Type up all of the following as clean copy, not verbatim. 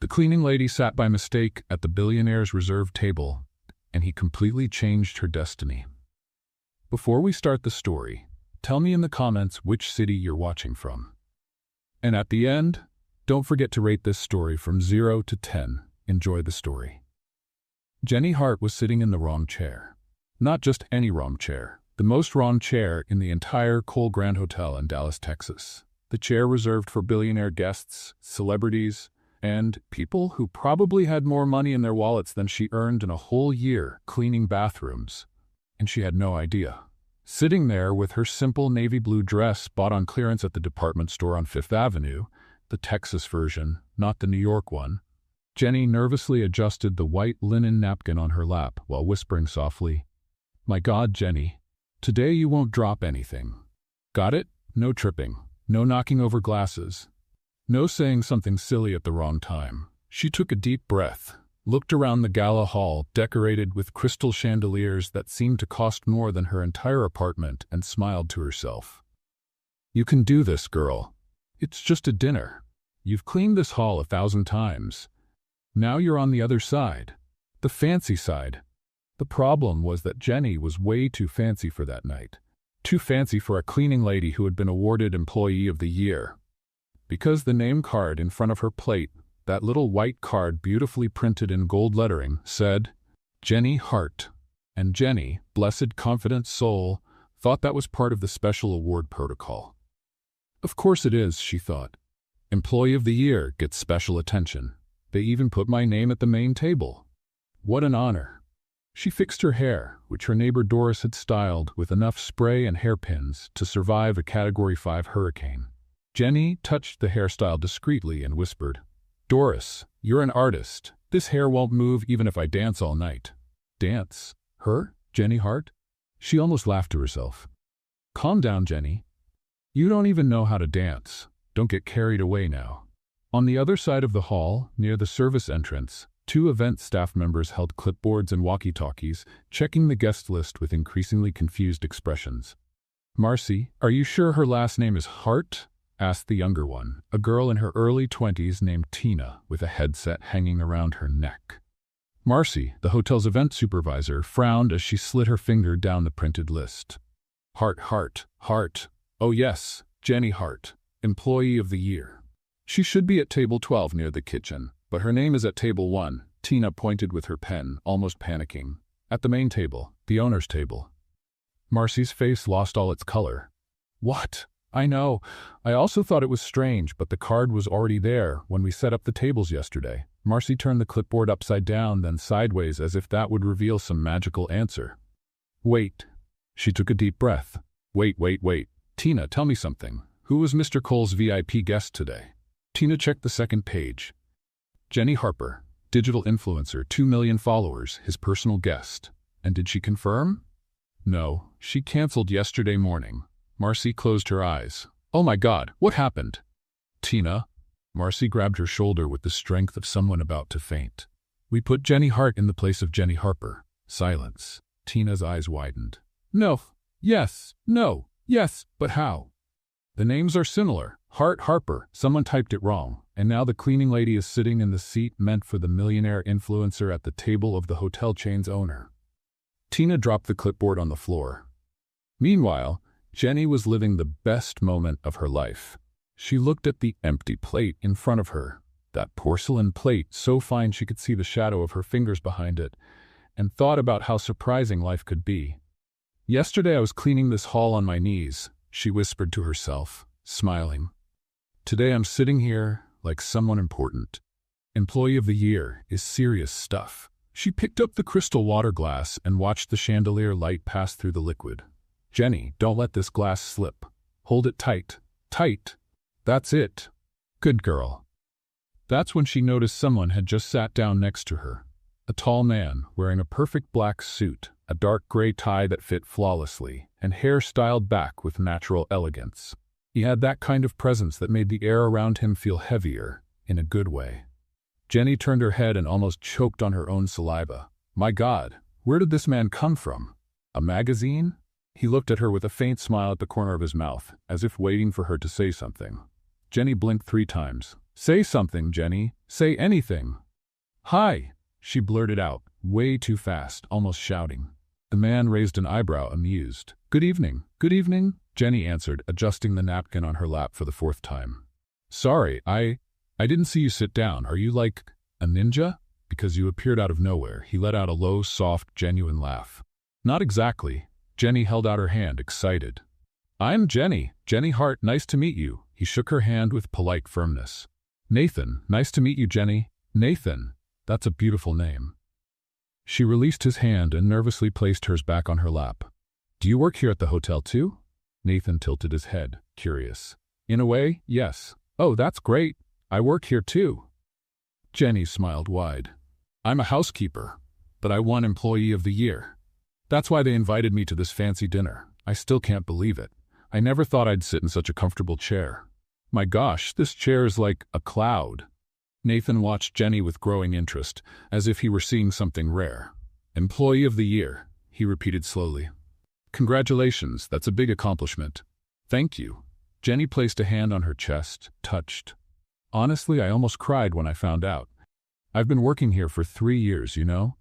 The cleaning lady sat by mistake at the billionaire's reserved table, and he completely changed her destiny. Before we start the story, tell me in the comments which city you're watching from. And at the end, don't forget to rate this story from 0 to 10. Enjoy the story. Jenny Hart was sitting in the wrong chair. Not just any wrong chair, the most wrong chair in the entire Cole Grand Hotel in Dallas, Texas. The chair reserved for billionaire guests, celebrities, and people who probably had more money in their wallets than she earned in a whole year cleaning bathrooms. And she had no idea. Sitting there with her simple navy blue dress bought on clearance at the department store on Fifth Avenue, the Texas version, not the New York one, Jenny nervously adjusted the white linen napkin on her lap while whispering softly, "My God, Jenny, today you won't drop anything. Got it? No tripping, no knocking over glasses, no saying something silly at the wrong time." She took a deep breath, looked around the gala hall decorated with crystal chandeliers that seemed to cost more than her entire apartment, and smiled to herself. "You can do this, girl. It's just a dinner. You've cleaned this hall 1,000 times. Now you're on the other side, the fancy side." The problem was that Jenny was way too fancy for that night. Too fancy for a cleaning lady who had been awarded Employee of the Year. Because the name card in front of her plate, that little white card beautifully printed in gold lettering, said, Jenny Hart. And Jenny, blessed confident soul, thought that was part of the special award protocol. Of course it is, she thought. Employee of the Year gets special attention. They even put my name at the main table. What an honor. She fixed her hair, which her neighbor Doris had styled with enough spray and hairpins to survive a Category 5 hurricane. Jenny touched the hairstyle discreetly and whispered, "Doris, you're an artist. This hair won't move even if I dance all night." Dance? Her? Jenny Hart? She almost laughed to herself. Calm down, Jenny. You don't even know how to dance. Don't get carried away now. On the other side of the hall, near the service entrance, 2 event staff members held clipboards and walkie-talkies, checking the guest list with increasingly confused expressions. "Marcy, are you sure her last name is Hart?" asked the younger one, a girl in her early 20s named Tina, with a headset hanging around her neck. Marcy, the hotel's event supervisor, frowned as she slid her finger down the printed list. Hart. Oh yes, Jenny Hart, Employee of the Year. She should be at table 12 near the kitchen, but her name is at table 1, Tina pointed with her pen, almost panicking. At the main table, the owner's table. Marcy's face lost all its color. What? I know. I also thought it was strange, but the card was already there when we set up the tables yesterday. Marcy turned the clipboard upside down, then sideways, as if that would reveal some magical answer. Wait. She took a deep breath. Wait. Tina, tell me something. Who was Mr. Cole's VIP guest today? Tina checked the second page. Jenny Harper, digital influencer, 2 million followers, his personal guest. And did she confirm? No, she canceled yesterday morning. Marcy closed her eyes. Oh my God, what happened? Tina. Marcy grabbed her shoulder with the strength of someone about to faint. We put Jenny Hart in the place of Jenny Harper. Silence. Tina's eyes widened. No. Yes. No. Yes. But how? The names are similar. Hart Harper. Someone typed it wrong. And now the cleaning lady is sitting in the seat meant for the millionaire influencer at the table of the hotel chain's owner. Tina dropped the clipboard on the floor. Meanwhile, Jenny was living the best moment of her life. She looked at the empty plate in front of her, that porcelain plate so fine she could see the shadow of her fingers behind it, and thought about how surprising life could be. Yesterday I was cleaning this hall on my knees, she whispered to herself, smiling. Today I'm sitting here like someone important. Employee of the Year is serious stuff. She picked up the crystal water glass and watched the chandelier light pass through the liquid. Jenny, don't let this glass slip. Hold it tight. Tight. That's it. Good girl. That's when she noticed someone had just sat down next to her. A tall man wearing a perfect black suit, a dark gray tie that fit flawlessly, and hair styled back with natural elegance. He had that kind of presence that made the air around him feel heavier, in a good way. Jenny turned her head and almost choked on her own saliva. My God, where did this man come from? A magazine? He looked at her with a faint smile at the corner of his mouth, as if waiting for her to say something. Jenny blinked 3 times, Say something, Jenny. Say anything. Hi, she blurted out, way too fast, almost shouting. The man raised an eyebrow, amused. Good evening. Good evening, Jenny answered, adjusting the napkin on her lap for the fourth time. Sorry, I didn't see you sit down. Are you like a ninja? Because you appeared out of nowhere. He let out a low, soft, genuine laugh. Not exactly. Jenny held out her hand, excited. I'm Jenny. Jenny Hart, nice to meet you. He shook her hand with polite firmness. Nathan, nice to meet you, Jenny. Nathan, that's a beautiful name. She released his hand and nervously placed hers back on her lap. Do you work here at the hotel too? Nathan tilted his head, curious. In a way, yes. Oh, that's great. I work here too. Jenny smiled wide. I'm a housekeeper, but I won Employee of the Year. That's why they invited me to this fancy dinner. I still can't believe it. I never thought I'd sit in such a comfortable chair. My gosh, this chair is like a cloud. Nathan watched Jenny with growing interest, as if he were seeing something rare. Employee of the Year, he repeated slowly. Congratulations, that's a big accomplishment. Thank you. Jenny placed a hand on her chest, touched. Honestly, I almost cried when I found out. I've been working here for 3 years, you know?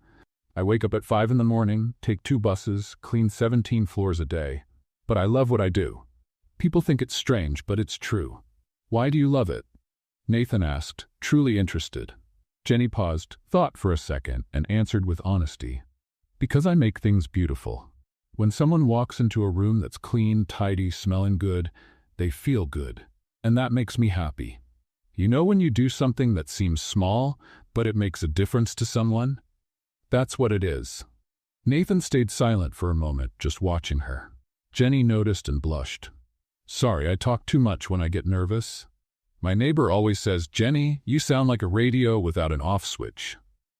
I wake up at 5 in the morning, take 2 buses, clean 17 floors a day. But I love what I do. People think it's strange, but it's true. Why do you love it? Nathan asked, truly interested. Jenny paused, thought for a second, and answered with honesty. Because I make things beautiful. When someone walks into a room that's clean, tidy, smelling good, they feel good. And that makes me happy. You know when you do something that seems small, but it makes a difference to someone? That's what it is. Nathan stayed silent for a moment, just watching her. Jenny noticed and blushed. Sorry, I talk too much when I get nervous. My neighbor always says, Jenny, you sound like a radio without an off switch.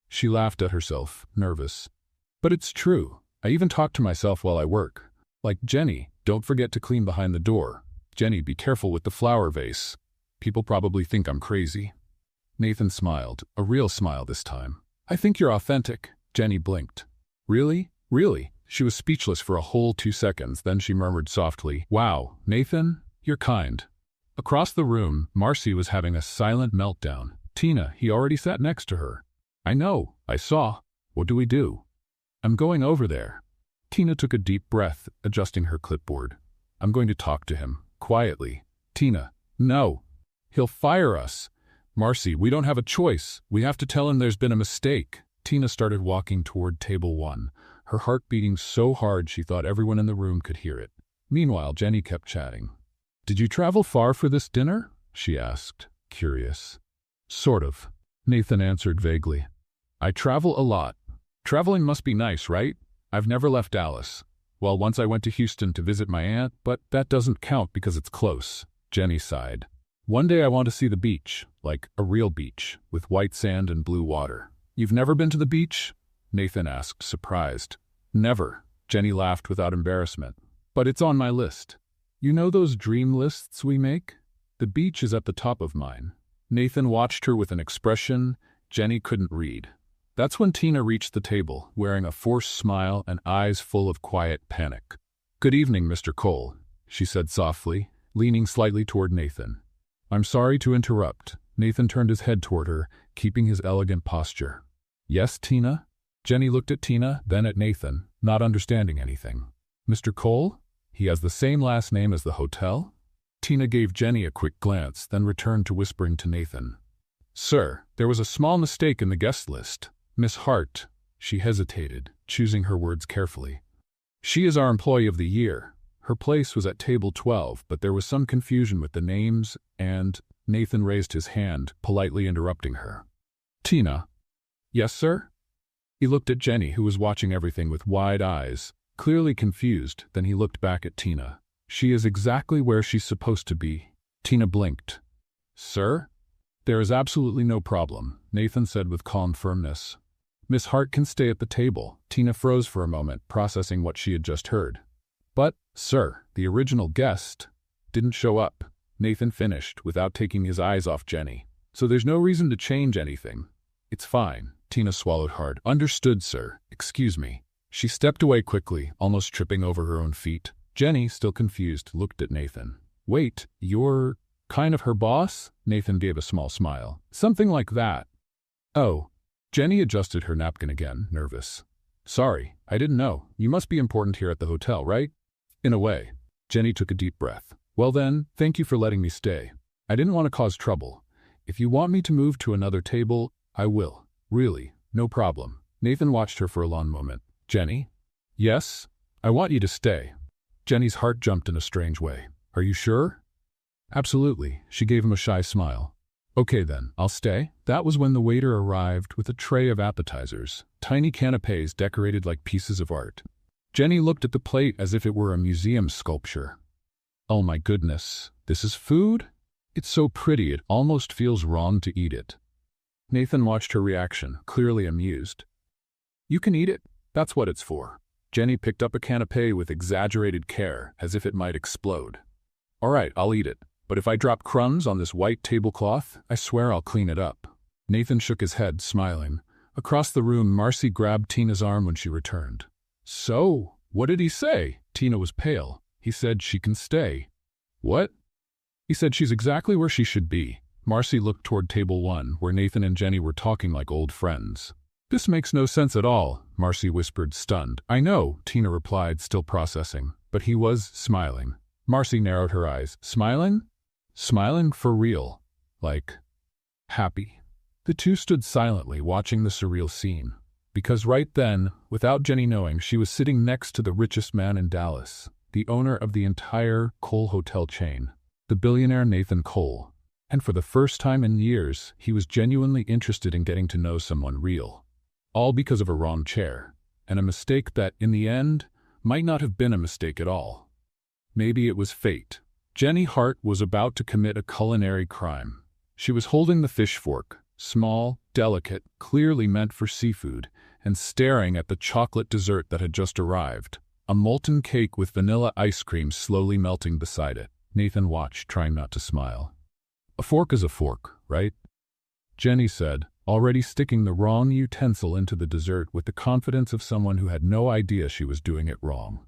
She laughed at herself, nervous. But it's true. I even talk to myself while I work. Like, Jenny, don't forget to clean behind the door. Jenny, be careful with the flower vase. People probably think I'm crazy. Nathan smiled, a real smile this time. I think you're authentic. Jenny blinked. Really? Really? She was speechless for a whole 2 seconds, then she murmured softly, Wow, Nathan, you're kind. Across the room, Marcy was having a silent meltdown. Tina, he already sat next to her. I know, I saw. What do we do? I'm going over there. Tina took a deep breath, adjusting her clipboard. I'm going to talk to him, quietly. Tina, no. He'll fire us. Marcy, we don't have a choice. We have to tell him there's been a mistake. Tina started walking toward table 1, her heart beating so hard she thought everyone in the room could hear it. Meanwhile, Jenny kept chatting. Did you travel far for this dinner? She asked, curious. Sort of, Nathan answered vaguely. I travel a lot. Traveling must be nice, right? I've never left Dallas. Well, once I went to Houston to visit my aunt, but that doesn't count because it's close. Jenny sighed. One day I want to see the beach, like a real beach, with white sand and blue water. You've never been to the beach? Nathan asked, surprised. Never. Jenny laughed without embarrassment. But it's on my list. You know those dream lists we make? The beach is at the top of mine. Nathan watched her with an expression Jenny couldn't read. That's when Tina reached the table, wearing a forced smile and eyes full of quiet panic. Good evening, Mr. Cole, she said softly, leaning slightly toward Nathan. I'm sorry to interrupt. Nathan turned his head toward her, keeping his elegant posture. Yes, Tina? Jenny looked at Tina, then at Nathan, not understanding anything. Mr. Cole? He has the same last name as the hotel? Tina gave Jenny a quick glance, then returned to whispering to Nathan. Sir, there was a small mistake in the guest list. Miss Hart, she hesitated, choosing her words carefully. She is our Employee of the Year. Her place was at table 12, but there was some confusion with the names, and Nathan raised his hand, politely interrupting her. Tina. Yes, sir? He looked at Jenny, who was watching everything with wide eyes, clearly confused, then he looked back at Tina. She is exactly where she's supposed to be. Tina blinked. Sir? There is absolutely no problem, Nathan said with calm firmness. Miss Hart can stay at the table. Tina froze for a moment, processing what she had just heard. But, sir, the original guest didn't show up, Nathan finished, without taking his eyes off Jenny. So there's no reason to change anything. It's fine. Tina swallowed hard. Understood, sir. Excuse me. She stepped away quickly, almost tripping over her own feet. Jenny, still confused, looked at Nathan. Wait, you're Kind of her boss? Nathan gave a small smile. Something like that. Oh. Jenny adjusted her napkin again, nervous. Sorry, I didn't know. You must be important here at the hotel, right? In a way. Jenny took a deep breath. Well then, thank you for letting me stay. I didn't want to cause trouble. If you want me to move to another table, I will. Really, no problem. Nathan watched her for a long moment. Jenny? Yes? I want you to stay. Jenny's heart jumped in a strange way. Are you sure? Absolutely. She gave him a shy smile. Okay then, I'll stay. That was when the waiter arrived with a tray of appetizers, tiny canapes decorated like pieces of art. Jenny looked at the plate as if it were a museum sculpture. Oh my goodness, this is food? It's so pretty it almost feels wrong to eat it. Nathan watched her reaction, clearly amused. You can eat it. That's what it's for. Jenny picked up a canapé with exaggerated care, as if it might explode. All right, I'll eat it. But if I drop crumbs on this white tablecloth, I swear I'll clean it up. Nathan shook his head, smiling. Across the room, Marcy grabbed Tina's arm when she returned. So, what did he say? Tina was pale. He said she can stay. What? He said she's exactly where she should be. Marcy looked toward table 1, where Nathan and Jenny were talking like old friends. This makes no sense at all, Marcy whispered, stunned. I know, Tina replied, still processing. But he was smiling. Marcy narrowed her eyes. Smiling? Smiling for real. Like, happy. The two stood silently, watching the surreal scene. Because right then, without Jenny knowing, she was sitting next to the richest man in Dallas, the owner of the entire Cole hotel chain, the billionaire Nathan Cole. And for the first time in years, he was genuinely interested in getting to know someone real. All because of a wrong chair, and a mistake that, in the end, might not have been a mistake at all. Maybe it was fate. Jenny Hart was about to commit a culinary crime. She was holding the fish fork, small, delicate, clearly meant for seafood, and staring at the chocolate dessert that had just arrived, a molten cake with vanilla ice cream slowly melting beside it. Nathan watched, trying not to smile. A fork is a fork, right? Jenny said, already sticking the wrong utensil into the dessert with the confidence of someone who had no idea she was doing it wrong.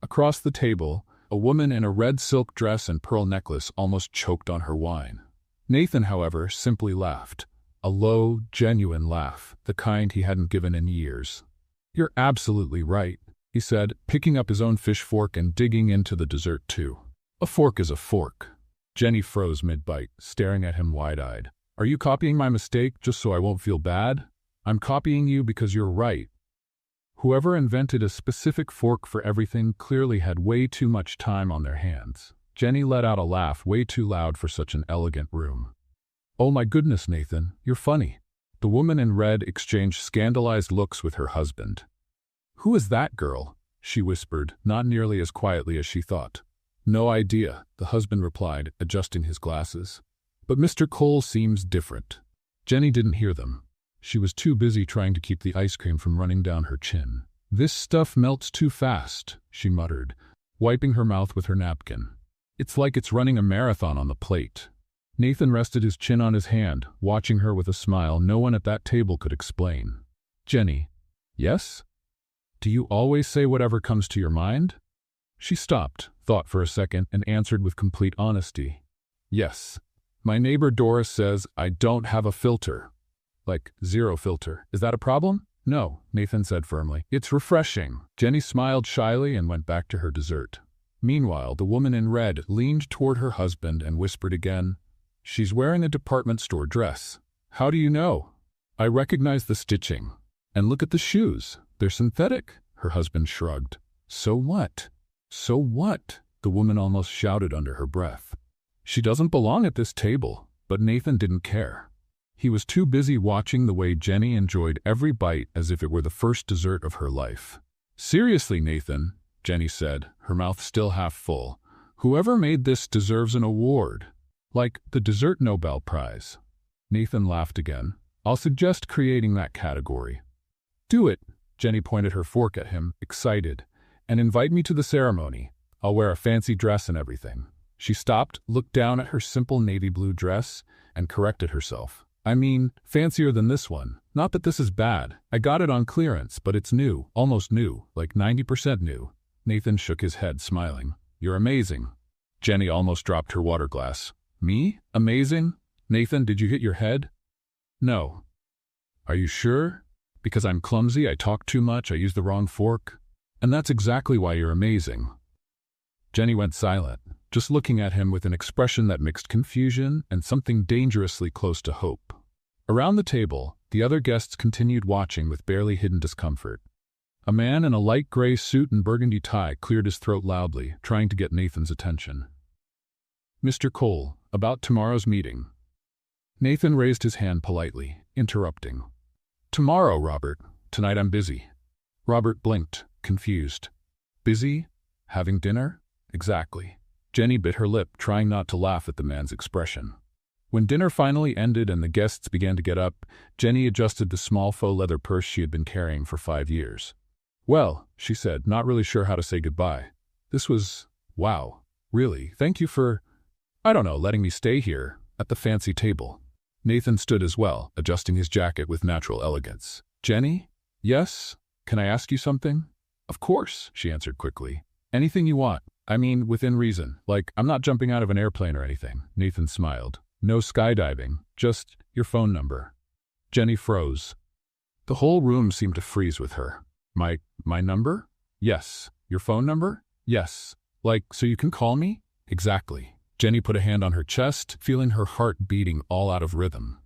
Across the table, a woman in a red silk dress and pearl necklace almost choked on her wine. Nathan, however, simply laughed. A low, genuine laugh, the kind he hadn't given in years. You're absolutely right, he said, picking up his own fish fork and digging into the dessert too. A fork is a fork. Jenny froze mid-bite, staring at him wide-eyed. Are you copying my mistake just so I won't feel bad? I'm copying you because you're right. Whoever invented a specific fork for everything clearly had way too much time on their hands. Jenny let out a laugh way too loud for such an elegant room. Oh my goodness, Nathan, you're funny. The woman in red exchanged scandalized looks with her husband. Who is that girl? She whispered, not nearly as quietly as she thought. No idea, the husband replied, adjusting his glasses. But Mr. Cole seems different. Jenny didn't hear them. She was too busy trying to keep the ice cream from running down her chin. This stuff melts too fast, she muttered, wiping her mouth with her napkin. It's like it's running a marathon on the plate. Nathan rested his chin on his hand, watching her with a smile no one at that table could explain. Jenny. Yes? Do you always say whatever comes to your mind? She stopped, thought for a second, and answered with complete honesty. Yes. My neighbor Doris says I don't have a filter. Like, zero filter. Is that a problem? No, Nathan said firmly. It's refreshing. Jenny smiled shyly and went back to her dessert. Meanwhile, the woman in red leaned toward her husband and whispered again, She's wearing a department store dress. How do you know? I recognize the stitching. And look at the shoes. They're synthetic. Her husband shrugged. So what? So what? The woman almost shouted under her breath. She doesn't belong at this table, but Nathan didn't care. He was too busy watching the way Jenny enjoyed every bite as if it were the first dessert of her life. Seriously, Nathan, Jenny said, her mouth still half full. Whoever made this deserves an award. Like the Dessert Nobel Prize. Nathan laughed again. I'll suggest creating that category. Do it, Jenny pointed her fork at him, excited. And invite me to the ceremony. I'll wear a fancy dress and everything. She stopped, looked down at her simple navy blue dress, and corrected herself. I mean, fancier than this one. Not that this is bad. I got it on clearance, but it's new, almost new, like 90% new. Nathan shook his head, smiling. You're amazing. Jenny almost dropped her water glass. Me? Amazing? Nathan, did you hit your head? No. Are you sure? Because I'm clumsy, I talk too much, I use the wrong fork? And that's exactly why you're amazing. Jenny went silent, just looking at him with an expression that mixed confusion and something dangerously close to hope. Around the table, the other guests continued watching with barely hidden discomfort. A man in a light gray suit and burgundy tie cleared his throat loudly, trying to get Nathan's attention. Mr. Cole, about tomorrow's meeting. Nathan raised his hand politely, interrupting. Tomorrow, Robert. Tonight I'm busy. Robert blinked, confused. Busy? Having dinner? Exactly. Jenny bit her lip, trying not to laugh at the man's expression. When dinner finally ended and the guests began to get up, Jenny adjusted the small faux leather purse she had been carrying for 5 years. Well, she said, not really sure how to say goodbye. This was, wow, really, thank you for, letting me stay here, at the fancy table. Nathan stood as well, adjusting his jacket with natural elegance. Jenny? Yes? Can I ask you something? Of course, she answered quickly. Anything you want. I mean, within reason. Like, I'm not jumping out of an airplane or anything. Nathan smiled. No skydiving, just your phone number. Jenny froze. The whole room seemed to freeze with her. My number? Yes. Your phone number? Yes. Like, so you can call me? Exactly. Jenny put a hand on her chest, feeling her heart beating all out of rhythm.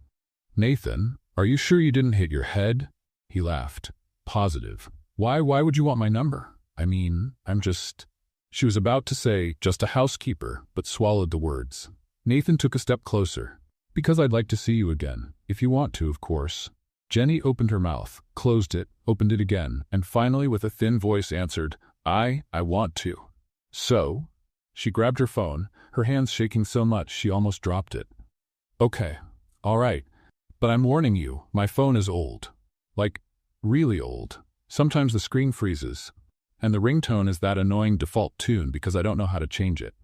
Nathan, are you sure you didn't hit your head? He laughed. Positive. Why would you want my number? I mean, I'm just... She was about to say, just a housekeeper, but swallowed the words. Nathan took a step closer. Because I'd like to see you again. If you want to, of course. Jenny opened her mouth, closed it, opened it again, and finally with a thin voice answered, I want to. So? She grabbed her phone, her hands shaking so much she almost dropped it. Okay, all right. But I'm warning you, my phone is old. Like, really old. Sometimes the screen freezes. And the ringtone is that annoying default tune because I don't know how to change it.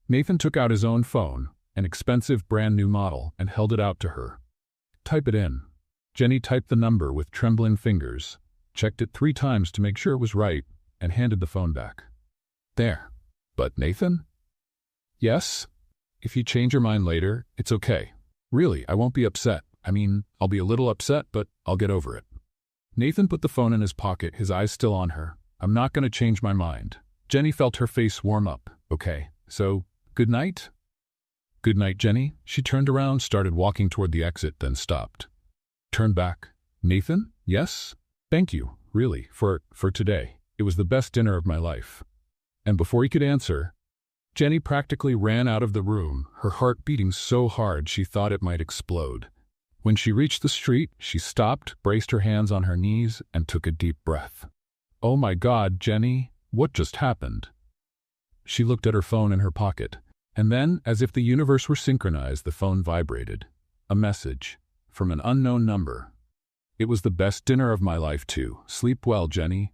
Nathan took out his own phone, an expensive brand new model, and held it out to her. Type it in. Jenny typed the number with trembling fingers, checked it 3 times to make sure it was right, and handed the phone back. There. But Nathan? Yes? If you change your mind later, it's okay. Really, I won't be upset. I mean, I'll be a little upset, but I'll get over it. Nathan put the phone in his pocket, his eyes still on her. I'm not going to change my mind. Jenny felt her face warm up. Okay, so, good night? Good night, Jenny. She turned around, started walking toward the exit, then stopped. Turned back. Nathan? Yes? Thank you, really, for today. It was the best dinner of my life. And before he could answer, Jenny practically ran out of the room, her heart beating so hard she thought it might explode. When she reached the street, she stopped, braced her hands on her knees, and took a deep breath. Oh my God, Jenny, what just happened? She looked at her phone in her pocket, and then, as if the universe were synchronized, the phone vibrated. A message. From an unknown number. It was the best dinner of my life, too. Sleep well, Jenny.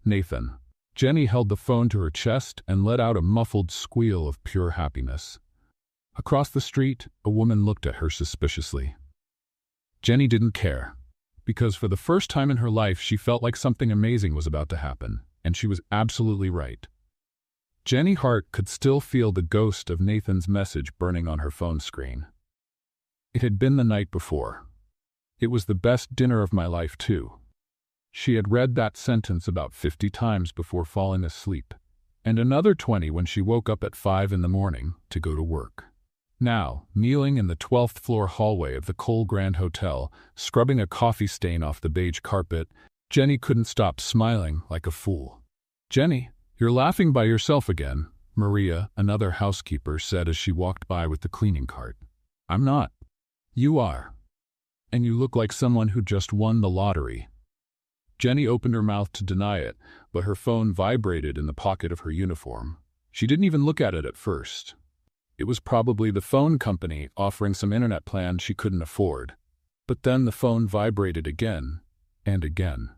Nathan. Jenny held the phone to her chest and let out a muffled squeal of pure happiness. Across the street, a woman looked at her suspiciously. Jenny didn't care, because for the first time in her life she felt like something amazing was about to happen, and she was absolutely right. Jenny Hart could still feel the ghost of Nathan's message burning on her phone screen. It had been the night before. It was the best dinner of my life, too. She had read that sentence about 50 times before falling asleep, and another 20 when she woke up at 5 in the morning to go to work. Now, kneeling in the 12th floor hallway of the Cole Grand Hotel, scrubbing a coffee stain off the beige carpet, Jenny couldn't stop smiling like a fool. Jenny, you're laughing by yourself again, Maria, another housekeeper, said as she walked by with the cleaning cart. I'm not. You are. And you look like someone who just won the lottery. Jenny opened her mouth to deny it, but her phone vibrated in the pocket of her uniform. She didn't even look at it at first. It was probably the phone company offering some internet plan she couldn't afford. But then the phone vibrated again and again.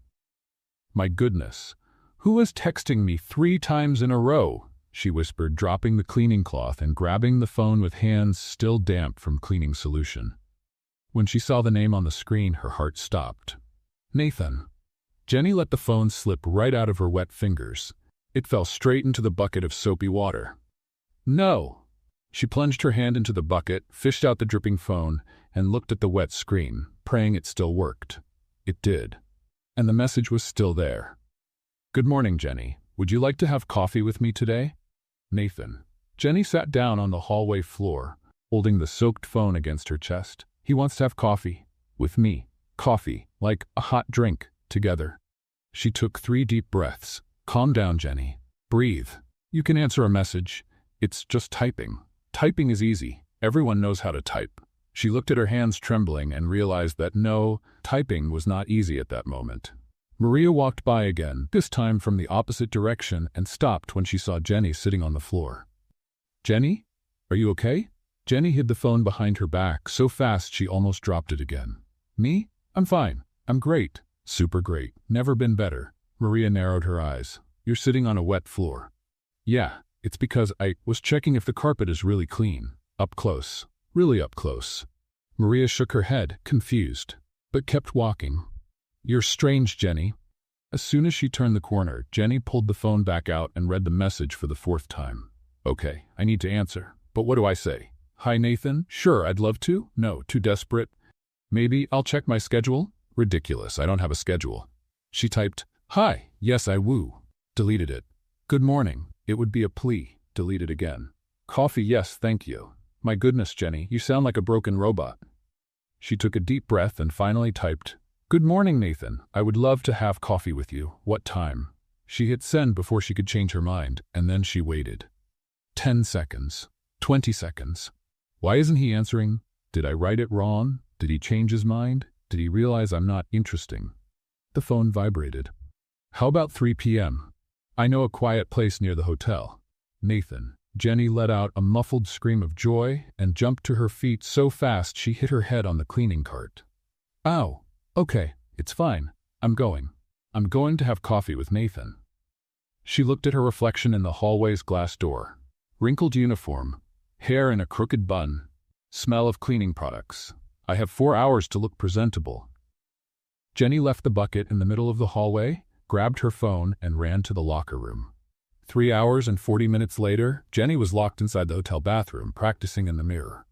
My goodness, who is texting me 3 times in a row? She whispered, dropping the cleaning cloth and grabbing the phone with hands still damp from cleaning solution. When she saw the name on the screen, her heart stopped. Nathan. Jenny let the phone slip right out of her wet fingers. It fell straight into the bucket of soapy water. No. She plunged her hand into the bucket, fished out the dripping phone, and looked at the wet screen, praying it still worked. It did. And the message was still there. "Good morning, Jenny. Would you like to have coffee with me today?" Nathan. Jenny sat down on the hallway floor, holding the soaked phone against her chest. "He wants to have coffee. With me. Coffee. Like a hot drink. Together." She took 3 deep breaths. "Calm down, Jenny. Breathe. You can answer a message. It's just typing. Typing is easy. Everyone knows how to type." She looked at her hands trembling and realized that no, typing was not easy at that moment. Maria walked by again, this time from the opposite direction, and stopped when she saw Jenny sitting on the floor. "Jenny? Are you okay?" Jenny hid the phone behind her back so fast she almost dropped it again. "Me? I'm fine. I'm great. Super great. Never been better." Maria narrowed her eyes. "You're sitting on a wet floor." "Yeah, it's because I was checking if the carpet is really clean. Up close. Really up close." Maria shook her head, confused, but kept walking. "You're strange, Jenny." As soon as she turned the corner, Jenny pulled the phone back out and read the message for the 4th time. "Okay, I need to answer. But what do I say? Hi, Nathan? Sure, I'd love to. No, too desperate. Maybe I'll check my schedule? Ridiculous, I don't have a schedule." She typed, "Hi, yes, I woo." Deleted it. "Good morning." It would be a plea. Delete it again. "Coffee, yes, thank you." "My goodness, Jenny, you sound like a broken robot." She took a deep breath and finally typed, "Good morning, Nathan. I would love to have coffee with you. What time?" She hit send before she could change her mind, and then she waited. 10 seconds. 20 seconds. Why isn't he answering? Did I write it wrong? Did he change his mind? Did he realize I'm not interesting? The phone vibrated. "How about 3 p.m.? I know a quiet place near the hotel." Nathan. Jenny let out a muffled scream of joy and jumped to her feet so fast she hit her head on the cleaning cart. "Ow. Okay, it's fine. I'm going to have coffee with Nathan." She looked at her reflection in the hallway's glass door. Wrinkled uniform, hair in a crooked bun, smell of cleaning products. I have 4 hours to look presentable. Jenny left the bucket in the middle of the hallway, grabbed her phone, and ran to the locker room. 3 hours and 40 minutes later, Jenny was locked inside the hotel bathroom, practicing in the mirror.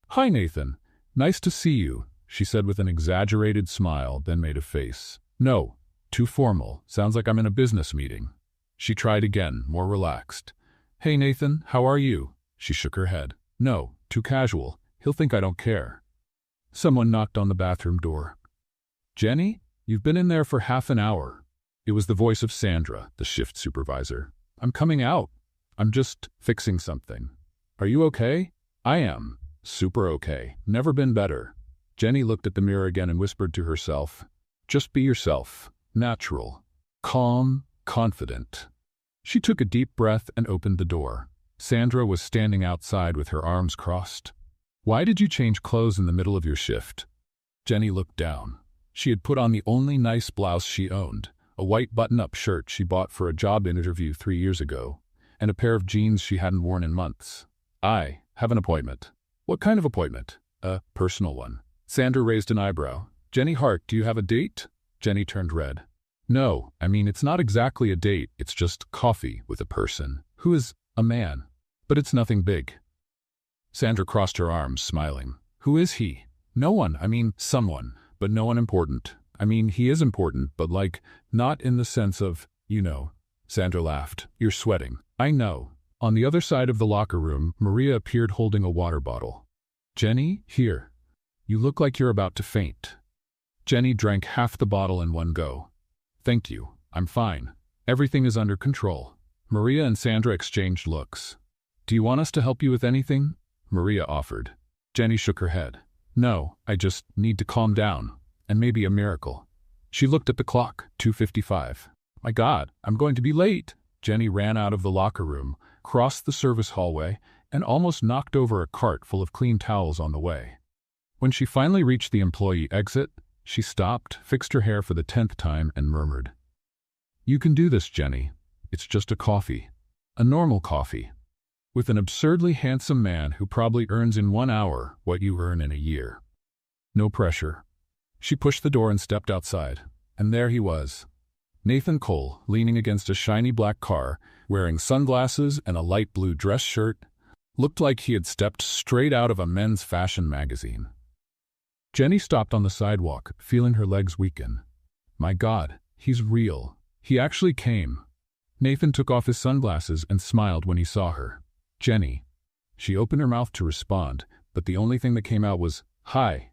"Hi, Nathan. Nice to see you," she said with an exaggerated smile, then made a face. "No, too formal. Sounds like I'm in a business meeting." She tried again, more relaxed. "Hey, Nathan, how are you?" She shook her head. "No, too casual. He'll think I don't care." Someone knocked on the bathroom door. "Jenny, you've been in there for half an hour." It was the voice of Sandra, the shift supervisor. "I'm coming out. I'm just fixing something." "Are you okay?" "I am. Super okay. Never been better." Jenny looked at the mirror again and whispered to herself, "Just be yourself. Natural. Calm. Confident." She took a deep breath and opened the door. Sandra was standing outside with her arms crossed. "Why did you change clothes in the middle of your shift?" Jenny looked down. She had put on the only nice blouse she owned, a white button-up shirt she bought for a job interview 3 years ago, and a pair of jeans she hadn't worn in months. "I have an appointment." "What kind of appointment?" "A personal one." Sandra raised an eyebrow. "Jenny Hart, do you have a date?" Jenny turned red. "No, I mean, it's not exactly a date, it's just coffee with a person, who is a man. But it's nothing big." Sandra crossed her arms, smiling. "Who is he?" "No one, I mean, someone, but no one important. I mean, he is important, but like, not in the sense of, you know." Sandra laughed. "You're sweating." "I know." On the other side of the locker room, Maria appeared holding a water bottle. "Jenny, here. You look like you're about to faint." Jenny drank half the bottle in one go. "Thank you. I'm fine. Everything is under control." Maria and Sandra exchanged looks. "Do you want us to help you with anything?" Maria offered. Jenny shook her head. "No, I just need to calm down. And maybe a miracle." She looked at the clock, 2:55. "My God, I'm going to be late." Jenny ran out of the locker room, crossed the service hallway, and almost knocked over a cart full of clean towels on the way. When she finally reached the employee exit, she stopped, fixed her hair for the 10th time, and murmured, "You can do this, Jenny. It's just a coffee. A normal coffee. With an absurdly handsome man who probably earns in 1 hour what you earn in a year. No pressure." She pushed the door and stepped outside, and there he was. Nathan Cole, leaning against a shiny black car, wearing sunglasses and a light blue dress shirt. Looked like he had stepped straight out of a men's fashion magazine. Jenny stopped on the sidewalk, feeling her legs weaken. My God, he's real. He actually came. Nathan took off his sunglasses and smiled when he saw her. Jenny. She opened her mouth to respond, but the only thing that came out was, "Hi."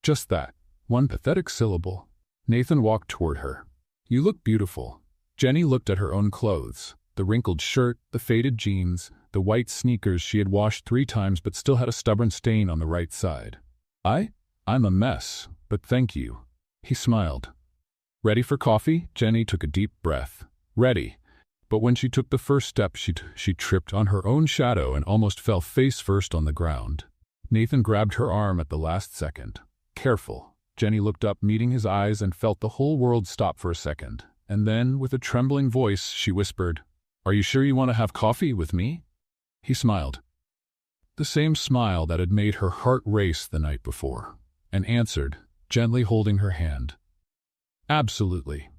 Just that. One pathetic syllable. Nathan walked toward her. You look beautiful. Jenny looked at her own clothes. The wrinkled shirt, the faded jeans, the white sneakers she had washed 3 times but still had a stubborn stain on the right side. I'm a mess, but thank you. He smiled. Ready for coffee? Jenny took a deep breath. Ready. But when she took the first step, she tripped on her own shadow and almost fell face first on the ground. Nathan grabbed her arm at the last second. Careful. Jenny looked up, meeting his eyes, and felt the whole world stop for a second. And then, with a trembling voice, she whispered, "Are you sure you want to have coffee with me?" He smiled. The same smile that had made her heart race the night before, and answered, gently holding her hand. Absolutely.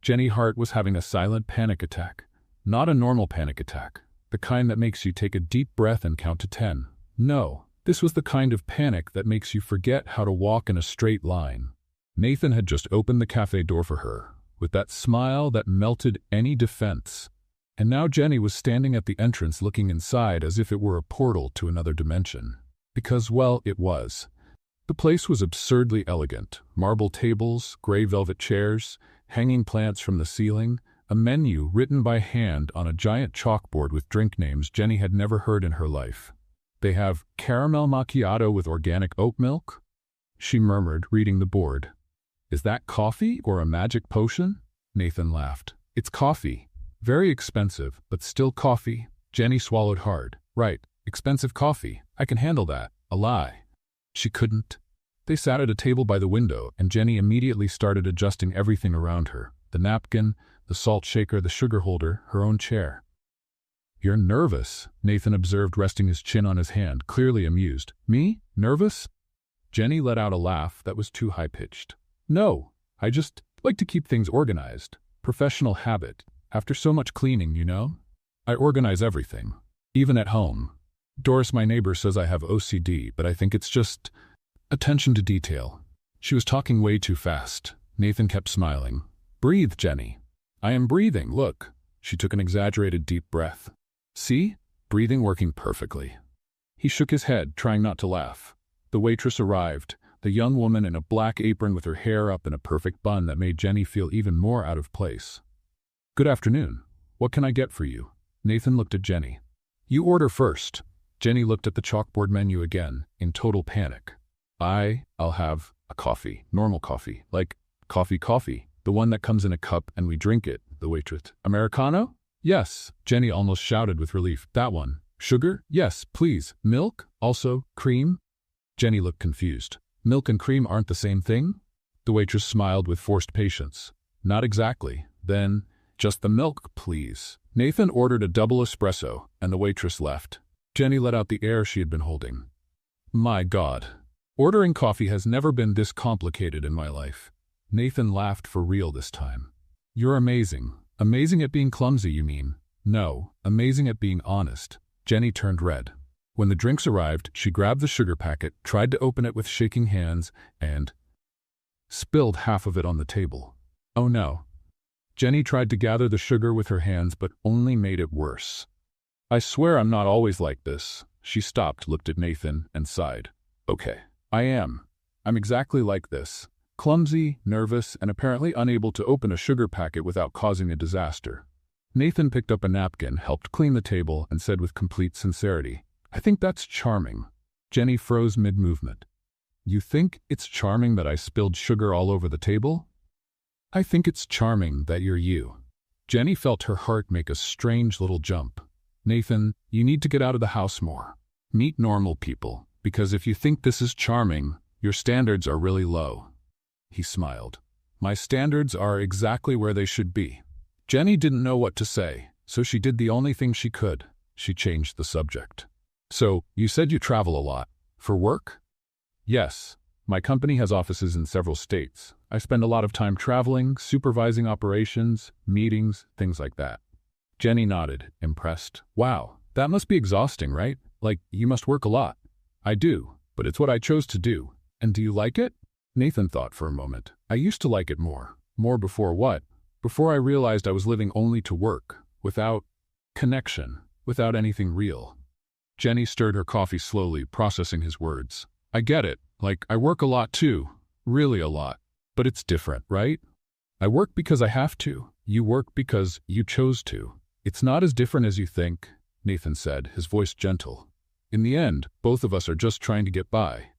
Jenny's heart was having a silent panic attack. Not a normal panic attack, the kind that makes you take a deep breath and count to 10. No, this was the kind of panic that makes you forget how to walk in a straight line. Nathan had just opened the cafe door for her, with that smile that melted any defense. And now Jenny was standing at the entrance looking inside as if it were a portal to another dimension. Because, well, it was. The place was absurdly elegant. Marble tables, gray velvet chairs, hanging plants from the ceiling, a menu written by hand on a giant chalkboard with drink names Jenny had never heard in her life. They have caramel macchiato with organic oat milk? She murmured, reading the board. Is that coffee or a magic potion? Nathan laughed. It's coffee. Very expensive, but still coffee. Jenny swallowed hard. Right, expensive coffee. I can handle that. A lie. She couldn't. They sat at a table by the window, and Jenny immediately started adjusting everything around her. The napkin, the salt shaker, the sugar holder, her own chair. You're nervous, Nathan observed, resting his chin on his hand, clearly amused. Me? Nervous? Jenny let out a laugh that was too high-pitched. No, I just like to keep things organized. Professional habit. After so much cleaning, you know? I organize everything. Even at home. Doris, my neighbor, says I have OCD, but I think it's just attention to detail. She was talking way too fast. Nathan kept smiling. Breathe, Jenny. I am breathing, look. She took an exaggerated deep breath. See? Breathing working perfectly. He shook his head, trying not to laugh. The waitress arrived, the young woman in a black apron with her hair up in a perfect bun that made Jenny feel even more out of place. Good afternoon. What can I get for you? Nathan looked at Jenny. You order first. Jenny looked at the chalkboard menu again, in total panic. I'll have a coffee, normal coffee, like coffee, the one that comes in a cup and we drink it, the waitress. Americano? Yes, Jenny almost shouted with relief. That one. Sugar? Yes, please. Milk? Also, cream? Jenny looked confused. Milk and cream aren't the same thing? The waitress smiled with forced patience. Not exactly. Then, just the milk, please. Nathan ordered a double espresso, and the waitress left. Jenny let out the air she had been holding. My God. Ordering coffee has never been this complicated in my life. Nathan laughed for real this time. You're amazing. Amazing at being clumsy, you mean? No, amazing at being honest. Jenny turned red. When the drinks arrived, she grabbed the sugar packet, tried to open it with shaking hands, and spilled half of it on the table. Oh no. Jenny tried to gather the sugar with her hands, but only made it worse. I swear I'm not always like this. She stopped, looked at Nathan, and sighed. Okay. I am. I'm exactly like this. Clumsy, nervous, and apparently unable to open a sugar packet without causing a disaster. Nathan picked up a napkin, helped clean the table, and said with complete sincerity, I think that's charming. Jenny froze mid-movement. You think it's charming that I spilled sugar all over the table? I think it's charming that you're you. Jenny felt her heart make a strange little jump. Nathan, you need to get out of the house more. Meet normal people. Because if you think this is charming, your standards are really low. He smiled. My standards are exactly where they should be. Jenny didn't know what to say, so she did the only thing she could. She changed the subject. So, you said you travel a lot. For work? Yes. My company has offices in several states. I spend a lot of time traveling, supervising operations, meetings, things like that. Jenny nodded, impressed. Wow, that must be exhausting, right? Like, you must work a lot. I do, but it's what I chose to do. And do you like it? Nathan thought for a moment. I used to like it more. More before what? Before I realized I was living only to work, without connection, without anything real. Jenny stirred her coffee slowly, processing his words. I get it. Like, I work a lot too. Really a lot. But it's different, right? I work because I have to. You work because you chose to. It's not as different as you think, Nathan said, his voice gentle. In the end, both of us are just trying to get by.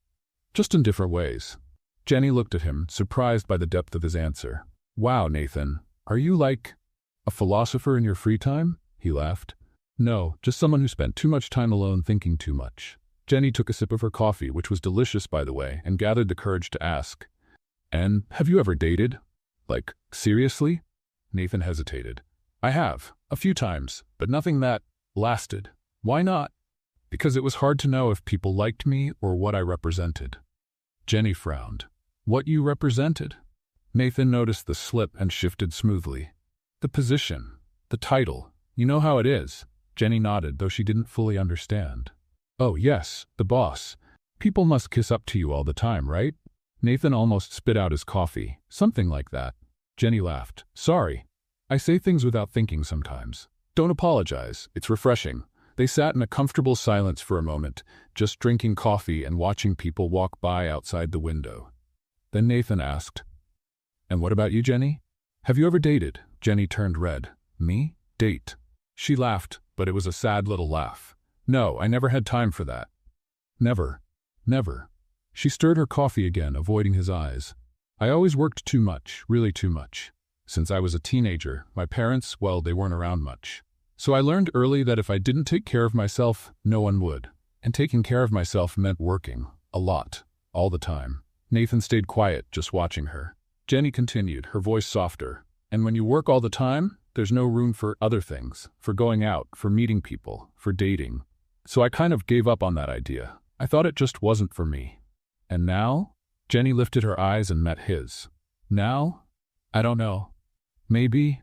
Just in different ways. Jenny looked at him, surprised by the depth of his answer. Wow, Nathan, are you like a philosopher in your free time? He laughed. No, just someone who spent too much time alone thinking too much. Jenny took a sip of her coffee, which was delicious by the way, and gathered the courage to ask, And have you ever dated? Like, seriously? Nathan hesitated. I have, a few times, but nothing that lasted. Why not? Because it was hard to know if people liked me or what I represented. Jenny frowned. What you represented? Nathan noticed the slip and shifted smoothly. The position, the title, you know how it is. Jenny nodded, though she didn't fully understand. Oh yes, the boss. People must kiss up to you all the time, right? Nathan almost spit out his coffee. Something like that. Jenny laughed. Sorry. I say things without thinking sometimes. Don't apologize. It's refreshing. They sat in a comfortable silence for a moment, just drinking coffee and watching people walk by outside the window. Then Nathan asked, And what about you, Jenny? Have you ever dated? Jenny turned red. Me? Date? She laughed, but it was a sad little laugh. No, I never had time for that. Never. Never. She stirred her coffee again, avoiding his eyes. I always worked too much, really too much. Since I was a teenager, my parents, well, they weren't around much. So I learned early that if I didn't take care of myself, no one would. And taking care of myself meant working. A lot. All the time. Nathan stayed quiet, just watching her. Jenny continued, her voice softer. And when you work all the time, there's no room for other things. For going out, for meeting people, for dating. So I kind of gave up on that idea. I thought it just wasn't for me. And now? Jenny lifted her eyes and met his. Now? I don't know. Maybe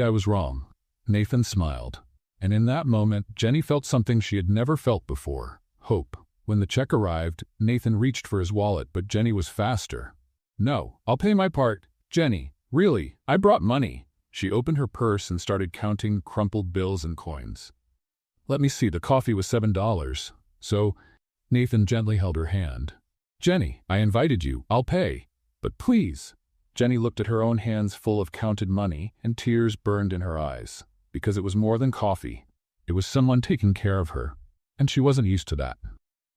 I was wrong. Nathan smiled. And in that moment, Jenny felt something she had never felt before. Hope. When the check arrived, Nathan reached for his wallet, but Jenny was faster. No, I'll pay my part. Jenny, really, I brought money. She opened her purse and started counting crumpled bills and coins. Let me see, the coffee was $7. So, Nathan gently held her hand. Jenny, I invited you. I'll pay. But please. Jenny looked at her own hands full of counted money, and tears burned in her eyes. Because it was more than coffee. It was someone taking care of her. And she wasn't used to that.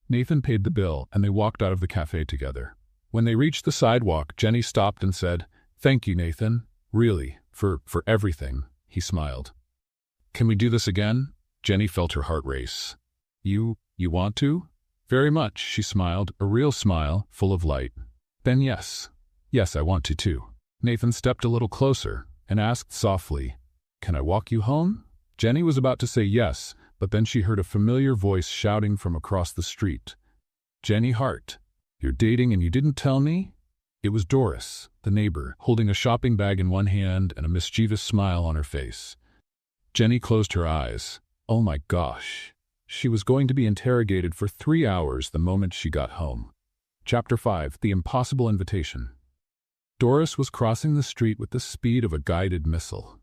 Nathan paid the bill, and they walked out of the cafe together. When they reached the sidewalk, Jenny stopped and said, Thank you, Nathan. Really, for everything. He smiled. Can we do this again? Jenny felt her heart race. You want to? Very much, she smiled, a real smile, full of light. Then yes. Yes, I want to too. Nathan stepped a little closer and asked softly, Can I walk you home? Jenny was about to say yes, but then she heard a familiar voice shouting from across the street. Jenny Hart, you're dating and you didn't tell me? It was Doris, the neighbor, holding a shopping bag in one hand and a mischievous smile on her face. Jenny closed her eyes. Oh my gosh. She was going to be interrogated for 3 hours the moment she got home. Chapter 5, The Impossible Invitation. Doris was crossing the street with the speed of a guided missile.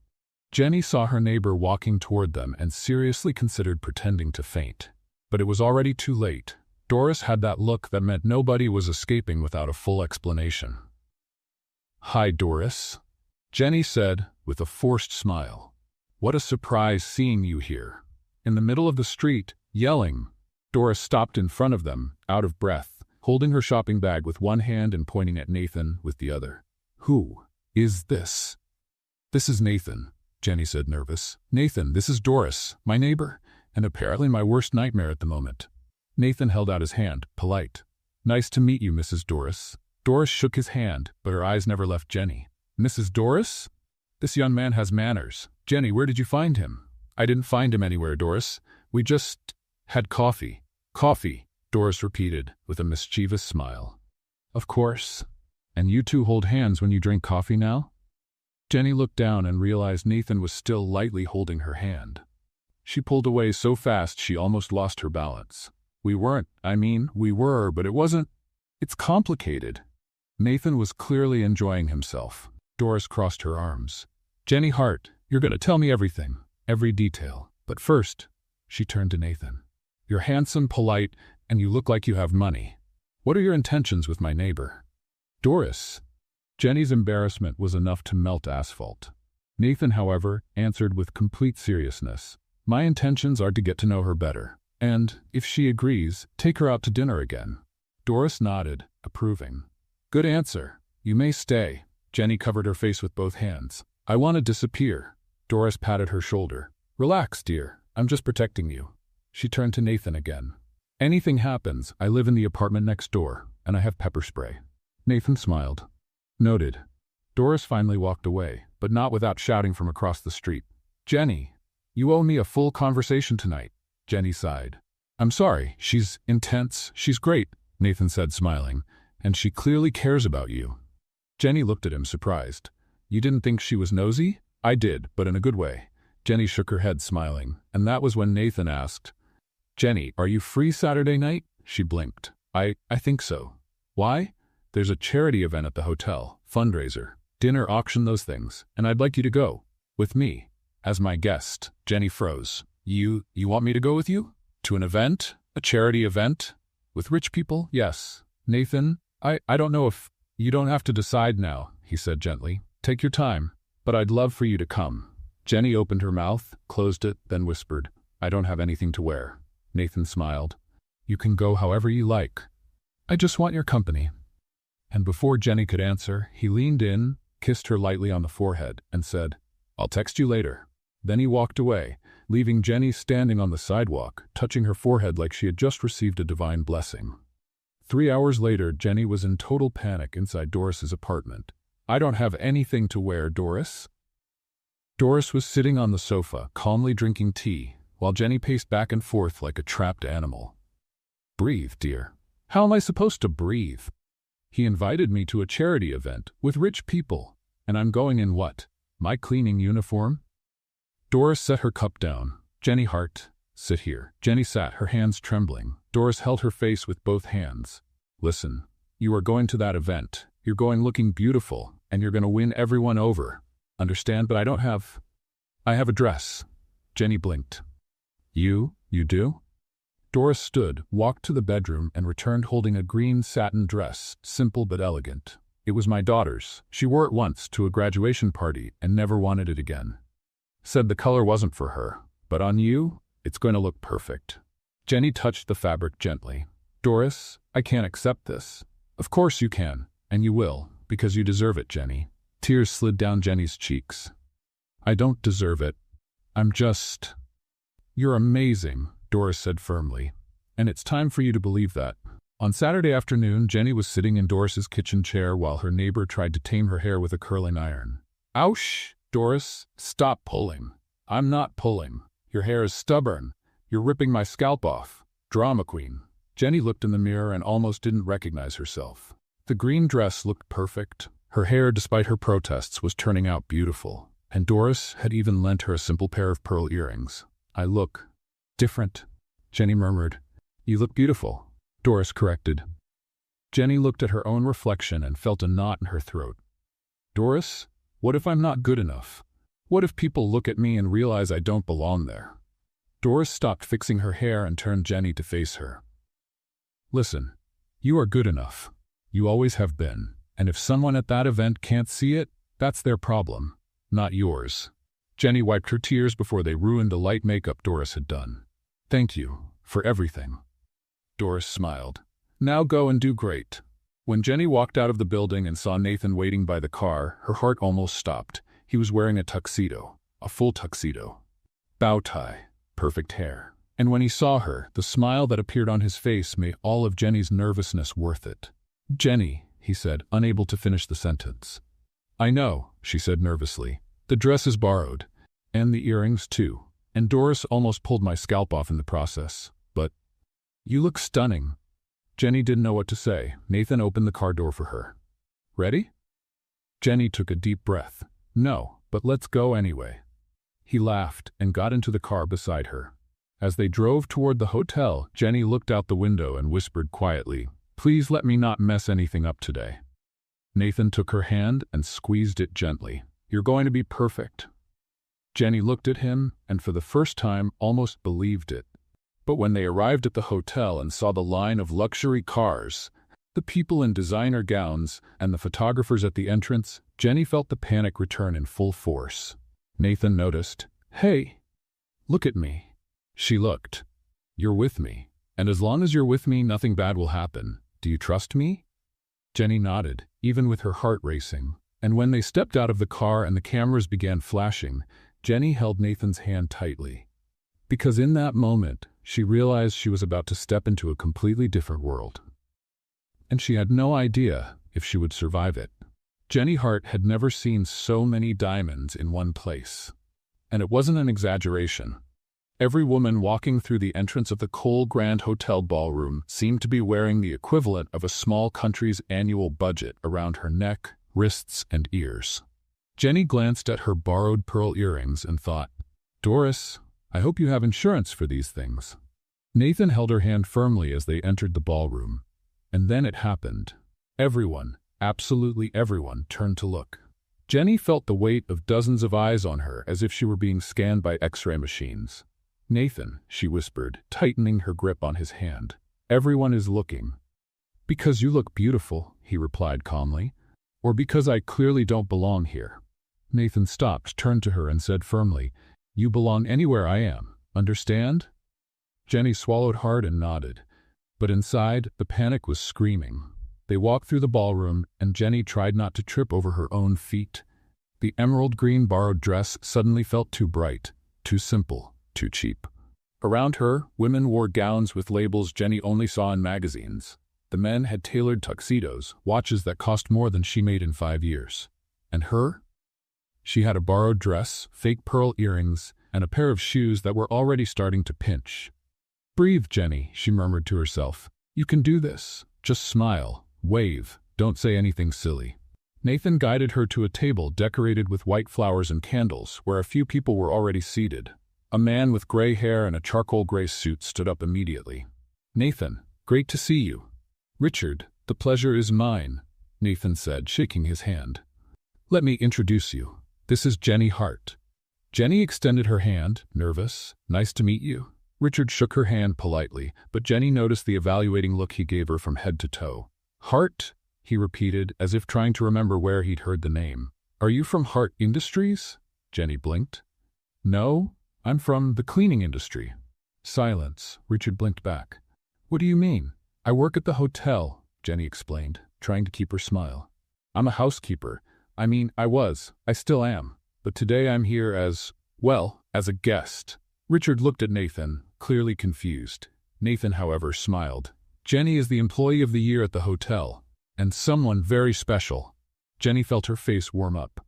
Jenny saw her neighbor walking toward them and seriously considered pretending to faint. But it was already too late. Doris had that look that meant nobody was escaping without a full explanation. Hi, Doris, Jenny said, with a forced smile. What a surprise seeing you here. In the middle of the street, yelling. Doris stopped in front of them, out of breath, holding her shopping bag with one hand and pointing at Nathan with the other. Who is this? This is Nathan, Jenny said, nervous. Nathan, this is Doris, my neighbor, and apparently my worst nightmare at the moment. Nathan held out his hand, polite. Nice to meet you, Mrs. Doris. Doris shook his hand, but her eyes never left Jenny. Mrs. Doris? This young man has manners. Jenny, where did you find him? I didn't find him anywhere, Doris. We just had coffee. Coffee, Doris repeated, with a mischievous smile. Of course. And you two hold hands when you drink coffee now? Jenny looked down and realized Nathan was still lightly holding her hand. She pulled away so fast she almost lost her balance. We were, but it wasn't. It's complicated. Nathan was clearly enjoying himself. Doris crossed her arms. Jenny Hart, you're going to tell me everything, every detail. But first, she turned to Nathan. You're handsome, polite, and you look like you have money. What are your intentions with my neighbor? Doris. Jenny's embarrassment was enough to melt asphalt. Nathan, however, answered with complete seriousness. My intentions are to get to know her better, and, if she agrees, take her out to dinner again. Doris nodded, approving. Good answer. You may stay. Jenny covered her face with both hands. I want to disappear. Doris patted her shoulder. Relax, dear. I'm just protecting you. She turned to Nathan again. Anything happens, I live in the apartment next door, and I have pepper spray. Nathan smiled. Noted. Doris finally walked away, but not without shouting from across the street. Jenny, you owe me a full conversation tonight. Jenny sighed. I'm sorry, she's intense, she's great, Nathan said, smiling, and she clearly cares about you. Jenny looked at him, surprised. You didn't think she was nosy? I did, but in a good way. Jenny shook her head, smiling, and that was when Nathan asked, Jenny, are you free Saturday night? She blinked. I think so. Why? There's a charity event at the hotel, fundraiser, dinner, auction, those things, and I'd like you to go. With me. As my guest. Jenny froze. You want me to go with you? To an event? A charity event? With rich people? Yes. Nathan, I don't know if... You don't have to decide now, he said gently. Take your time, but I'd love for you to come. Jenny opened her mouth, closed it, then whispered, I don't have anything to wear. Nathan smiled. You can go however you like. I just want your company. And before Jenny could answer, he leaned in, kissed her lightly on the forehead, and said, I'll text you later. Then he walked away, leaving Jenny standing on the sidewalk, touching her forehead like she had just received a divine blessing. 3 hours later, Jenny was in total panic inside Doris's apartment. I don't have anything to wear, Doris. Doris was sitting on the sofa, calmly drinking tea, while Jenny paced back and forth like a trapped animal. Breathe, dear. How am I supposed to breathe? He invited me to a charity event with rich people, and I'm going in what? My cleaning uniform? Doris set her cup down. Jenny Hart, sit here. Jenny sat, her hands trembling. Doris held her face with both hands. Listen, you are going to that event. You're going looking beautiful, and you're going to win everyone over. Understand, but I have a dress. Jenny blinked. You do? Doris stood, walked to the bedroom, and returned holding a green satin dress, simple but elegant. It was my daughter's. She wore it once to a graduation party and never wanted it again. Said the color wasn't for her, but on you, it's going to look perfect. Jenny touched the fabric gently. Doris, I can't accept this. Of course you can, and you will, because you deserve it, Jenny. Tears slid down Jenny's cheeks. I don't deserve it. I'm just... You're amazing, Doris said firmly, and it's time for you to believe that. On Saturday afternoon, Jenny was sitting in Doris's kitchen chair while her neighbor tried to tame her hair with a curling iron. Ouch! Doris, stop pulling. I'm not pulling. Your hair is stubborn. You're ripping my scalp off. Drama queen. Jenny looked in the mirror and almost didn't recognize herself. The green dress looked perfect. Her hair, despite her protests, was turning out beautiful, and Doris had even lent her a simple pair of pearl earrings. I look different, Jenny murmured. You look beautiful, Doris corrected. Jenny looked at her own reflection and felt a knot in her throat. Doris, what if I'm not good enough? What if people look at me and realize I don't belong there? Doris stopped fixing her hair and turned Jenny to face her. Listen, you are good enough. You always have been, and if someone at that event can't see it, that's their problem, not yours. Jenny wiped her tears before they ruined the light makeup Doris had done. Thank you for everything. Doris smiled. Now go and do great. When Jenny walked out of the building and saw Nathan waiting by the car, her heart almost stopped. He was wearing a tuxedo, a full tuxedo. Bow tie, perfect hair. And when he saw her, the smile that appeared on his face made all of Jenny's nervousness worth it. Jenny, he said, unable to finish the sentence. I know, she said nervously. The dress is borrowed. And the earrings, too. And Doris almost pulled my scalp off in the process. But you look stunning. Jenny didn't know what to say. Nathan opened the car door for her. Ready? Jenny took a deep breath. No, but let's go anyway. He laughed and got into the car beside her. As they drove toward the hotel, Jenny looked out the window and whispered quietly, "Please let me not mess anything up today." Nathan took her hand and squeezed it gently. "You're going to be perfect." Jenny looked at him and for the first time almost believed it. But when they arrived at the hotel and saw the line of luxury cars, the people in designer gowns, and the photographers at the entrance, Jenny felt the panic return in full force. Nathan noticed. "Hey, look at me." She looked. "You're with me. And as long as you're with me, nothing bad will happen. Do you trust me?" Jenny nodded, even with her heart racing. And when they stepped out of the car and the cameras began flashing, Jenny held Nathan's hand tightly. Because in that moment, she realized she was about to step into a completely different world. And she had no idea if she would survive it. Jenny Hart had never seen so many diamonds in one place. And it wasn't an exaggeration. Every woman walking through the entrance of the Cole Grand Hotel ballroom seemed to be wearing the equivalent of a small country's annual budget around her neck, wrists, and ears. Jenny glanced at her borrowed pearl earrings and thought, "Doris, I hope you have insurance for these things." Nathan held her hand firmly as they entered the ballroom. And then it happened. Everyone, absolutely everyone, turned to look. Jenny felt the weight of dozens of eyes on her as if she were being scanned by X-ray machines. "Nathan," she whispered, tightening her grip on his hand. "Everyone is looking." "Because you look beautiful," he replied calmly. "Or because I clearly don't belong here." Nathan stopped, turned to her, and said firmly, "You belong anywhere I am. Understand?" Jenny swallowed hard and nodded. But inside, the panic was screaming. They walked through the ballroom, and Jenny tried not to trip over her own feet. The emerald green borrowed dress suddenly felt too bright, too simple, too cheap. Around her, women wore gowns with labels Jenny only saw in magazines. The men had tailored tuxedos, watches that cost more than she made in 5 years. And her? She had a borrowed dress, fake pearl earrings, and a pair of shoes that were already starting to pinch. "Breathe, Jenny," she murmured to herself. "You can do this. Just smile, wave, don't say anything silly." Nathan guided her to a table decorated with white flowers and candles, where a few people were already seated. A man with gray hair and a charcoal gray suit stood up immediately. "Nathan, great to see you." "Richard, the pleasure is mine," Nathan said, shaking his hand. "Let me introduce you. This is Jenny Hart." Jenny extended her hand, nervous. "Nice to meet you." Richard shook her hand politely, but Jenny noticed the evaluating look he gave her from head to toe. "Hart?" he repeated, as if trying to remember where he'd heard the name. "Are you from Hart Industries?" Jenny blinked. "No, I'm from the cleaning industry." Silence. Richard blinked back. "What do you mean?" "I work at the hotel," Jenny explained, trying to keep her smile. "I'm a housekeeper. I still am. But today I'm here as a guest." Richard looked at Nathan, clearly confused. Nathan, however, smiled. "Jenny is the employee of the year at the hotel, and someone very special." Jenny felt her face warm up.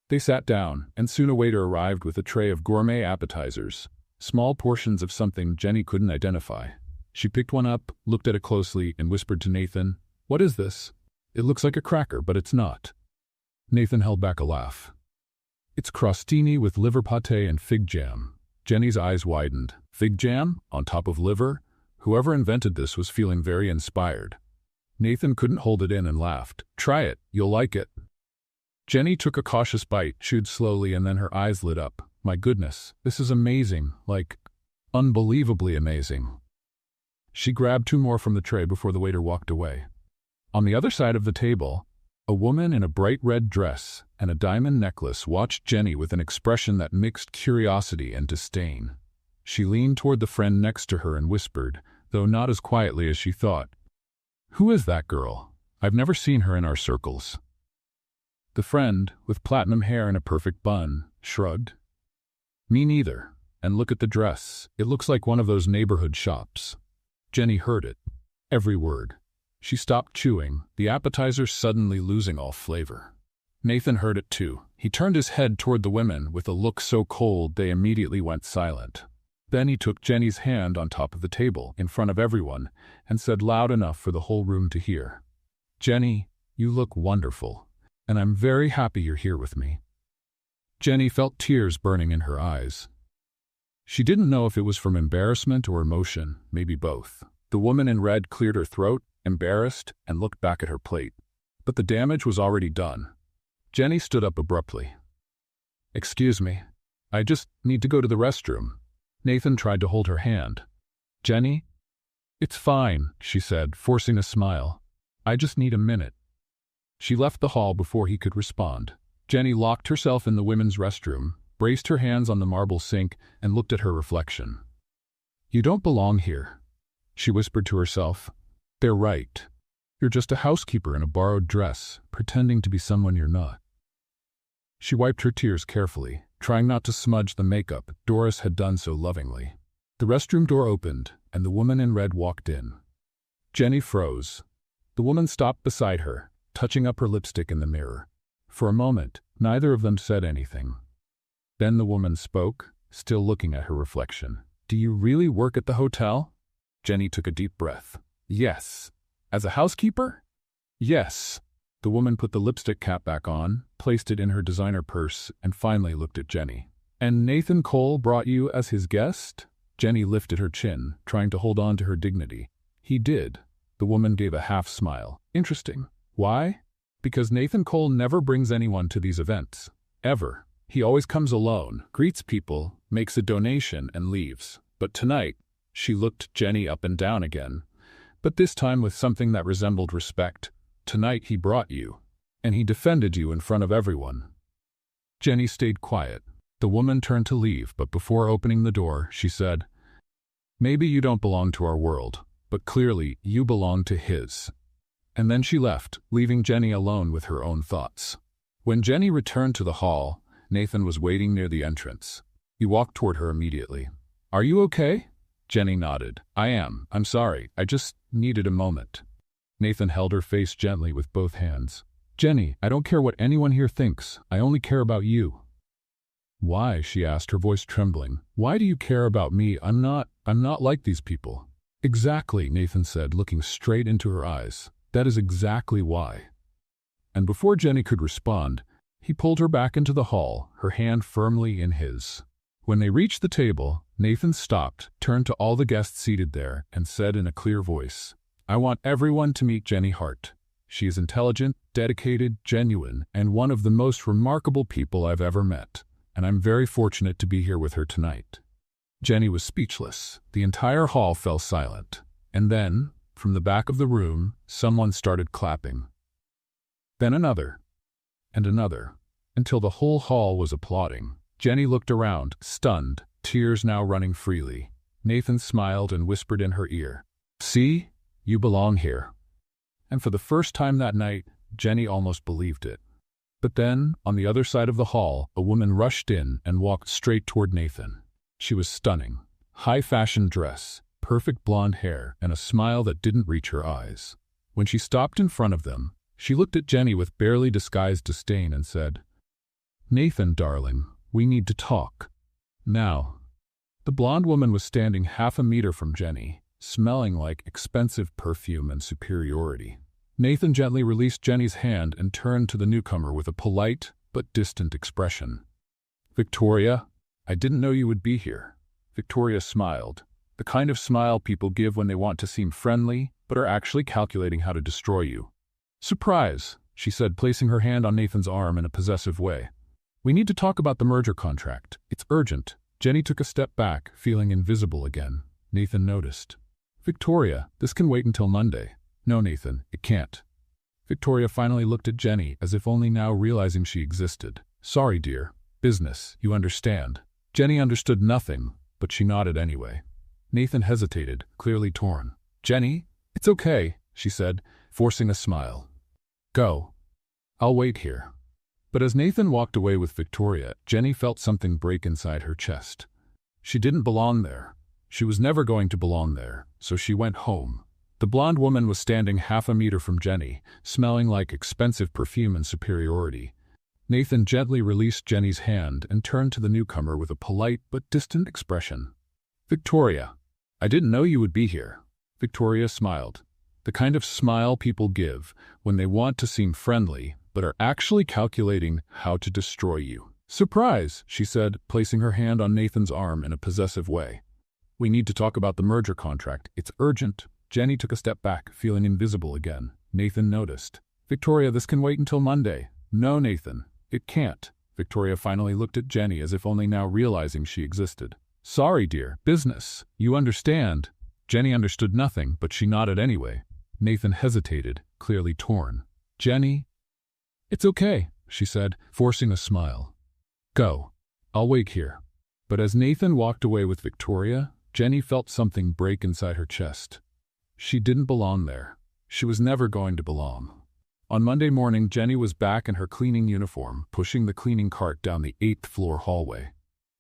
They sat down, and soon a waiter arrived with a tray of gourmet appetizers, small portions of something Jenny couldn't identify. She picked one up, looked at it closely, and whispered to Nathan, "What is this? It looks like a cracker, but it's not." Nathan held back a laugh. "It's crostini with liver pâté and fig jam." Jenny's eyes widened. Fig jam? On top of liver? Whoever invented this was feeling very inspired. Nathan couldn't hold it in and laughed. "Try it. You'll like it." Jenny took a cautious bite, chewed slowly, and then her eyes lit up. "My goodness, this is amazing, unbelievably amazing." She grabbed 2 more from the tray before the waiter walked away. On the other side of the table, a woman in a bright red dress and a diamond necklace watched Jenny with an expression that mixed curiosity and disdain. She leaned toward the friend next to her and whispered, though not as quietly as she thought, "Who is that girl? I've never seen her in our circles." The friend, with platinum hair and a perfect bun, shrugged. "Me neither. And look at the dress. It looks like one of those neighborhood shops." Jenny heard it. Every word. She stopped chewing, the appetizers suddenly losing all flavor. Nathan heard it too. He turned his head toward the women with a look so cold they immediately went silent. Then he took Jenny's hand on top of the table, in front of everyone, and said loud enough for the whole room to hear, "Jenny, you look wonderful, and I'm very happy you're here with me." Jenny felt tears burning in her eyes. She didn't know if it was from embarrassment or emotion, maybe both. The woman in red cleared her throat, embarrassed, and looked back at her plate. But the damage was already done. Jenny stood up abruptly. "Excuse me. I just need to go to the restroom." Nathan tried to hold her hand. "Jenny?" "It's fine," she said, forcing a smile. "I just need a minute." She left the hall before he could respond. Jenny locked herself in the women's restroom, braced her hands on the marble sink, and looked at her reflection. "You don't belong here," she whispered to herself. "They're right. You're just a housekeeper in a borrowed dress, pretending to be someone you're not." She wiped her tears carefully, trying not to smudge the makeup Doris had done so lovingly. The restroom door opened, and the woman in red walked in. Jenny froze. The woman stopped beside her, touching up her lipstick in the mirror. For a moment, neither of them said anything. Then the woman spoke, still looking at her reflection. "Do you really work at the hotel?" Jenny took a deep breath. "Yes." "As a housekeeper?" "Yes." The woman put the lipstick cap back on, placed it in her designer purse, and finally looked at Jenny. "And Nathan Cole brought you as his guest?" Jenny lifted her chin, trying to hold on to her dignity. "He did." The woman gave a half smile. "Interesting. Why?" "Because Nathan Cole never brings anyone to these events. Ever. He always comes alone, greets people, makes a donation, and leaves. But tonight," she looked Jenny up and down again, "but this time with something that resembled respect. Tonight he brought you. And he defended you in front of everyone." Jenny stayed quiet. The woman turned to leave, but before opening the door, she said, "Maybe you don't belong to our world, but clearly you belong to his." And then she left, leaving Jenny alone with her own thoughts. When Jenny returned to the hall, Nathan was waiting near the entrance. He walked toward her immediately. "Are you okay?" Jenny nodded. "I am. I'm sorry. I just needed a moment." Nathan held her face gently with both hands. "Jenny, I don't care what anyone here thinks. I only care about you." "Why?" she asked, her voice trembling. "Why do you care about me? I'm not like these people." "Exactly," Nathan said, looking straight into her eyes. "That is exactly why." And before Jenny could respond, he pulled her back into the hall, her hand firmly in his. When they reached the table, Nathan stopped, turned to all the guests seated there, and said in a clear voice, "I want everyone to meet Jenny Hart. She is intelligent, dedicated, genuine, and one of the most remarkable people I've ever met. And I'm very fortunate to be here with her tonight." Jenny was speechless. The entire hall fell silent. And then, from the back of the room, someone started clapping. Then another, and another, until the whole hall was applauding. Jenny looked around, stunned, tears now running freely. Nathan smiled and whispered in her ear, "See? You belong here." And for the first time that night, Jenny almost believed it. But then, on the other side of the hall, a woman rushed in and walked straight toward Nathan. She was stunning. High-fashion dress, perfect blonde hair, and a smile that didn't reach her eyes. When she stopped in front of them, she looked at Jenny with barely disguised disdain and said, "Nathan, darling, we need to talk. Now." The blonde woman was standing half a meter from Jenny, smelling like expensive perfume and superiority. Nathan gently released Jenny's hand and turned to the newcomer with a polite but distant expression. "Victoria, I didn't know you would be here." Victoria smiled, the kind of smile people give when they want to seem friendly but are actually calculating how to destroy you. "Surprise," she said, placing her hand on Nathan's arm in a possessive way. "We need to talk about the merger contract. It's urgent." Jenny took a step back, feeling invisible again. Nathan noticed. "Victoria, this can wait until Monday." "No, Nathan, it can't." Victoria finally looked at Jenny, as if only now realizing she existed. "Sorry, dear. Business, you understand." Jenny understood nothing, but she nodded anyway. Nathan hesitated, clearly torn. "Jenny, it's okay," she said, forcing a smile. "Go. I'll wait here." But as Nathan walked away with Victoria, Jenny felt something break inside her chest. She didn't belong there. She was never going to belong there, so she went home. The blonde woman was standing half a meter from Jenny, smelling like expensive perfume and superiority. Nathan gently released Jenny's hand and turned to the newcomer with a polite but distant expression. "Victoria, I didn't know you would be here." Victoria smiled, the kind of smile people give when they want to seem friendly but are actually calculating how to destroy you. Surprise, she said, placing her hand on Nathan's arm in a possessive way. We need to talk about the merger contract. It's urgent. Jenny took a step back, feeling invisible again. Nathan noticed. Victoria, this can wait until Monday. No, Nathan, it can't. Victoria finally looked at Jenny as if only now realizing she existed. Sorry, dear. Business. You understand. Jenny understood nothing, but she nodded anyway. Nathan hesitated, clearly torn. Jenny? It's okay, she said, forcing a smile. Go. I'll wait here. But as Nathan walked away with Victoria, Jenny felt something break inside her chest. She didn't belong there. She was never going to belong. On Monday morning, Jenny was back in her cleaning uniform, pushing the cleaning cart down the 8th-floor hallway.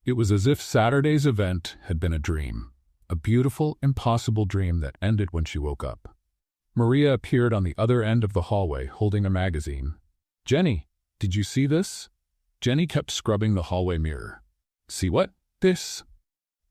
It was as if Saturday's event had been a dream. A beautiful, impossible dream that ended when she woke up. Maria appeared on the other end of the hallway, holding a magazine. Jenny, did you see this? Jenny kept scrubbing the hallway mirror. See what? This?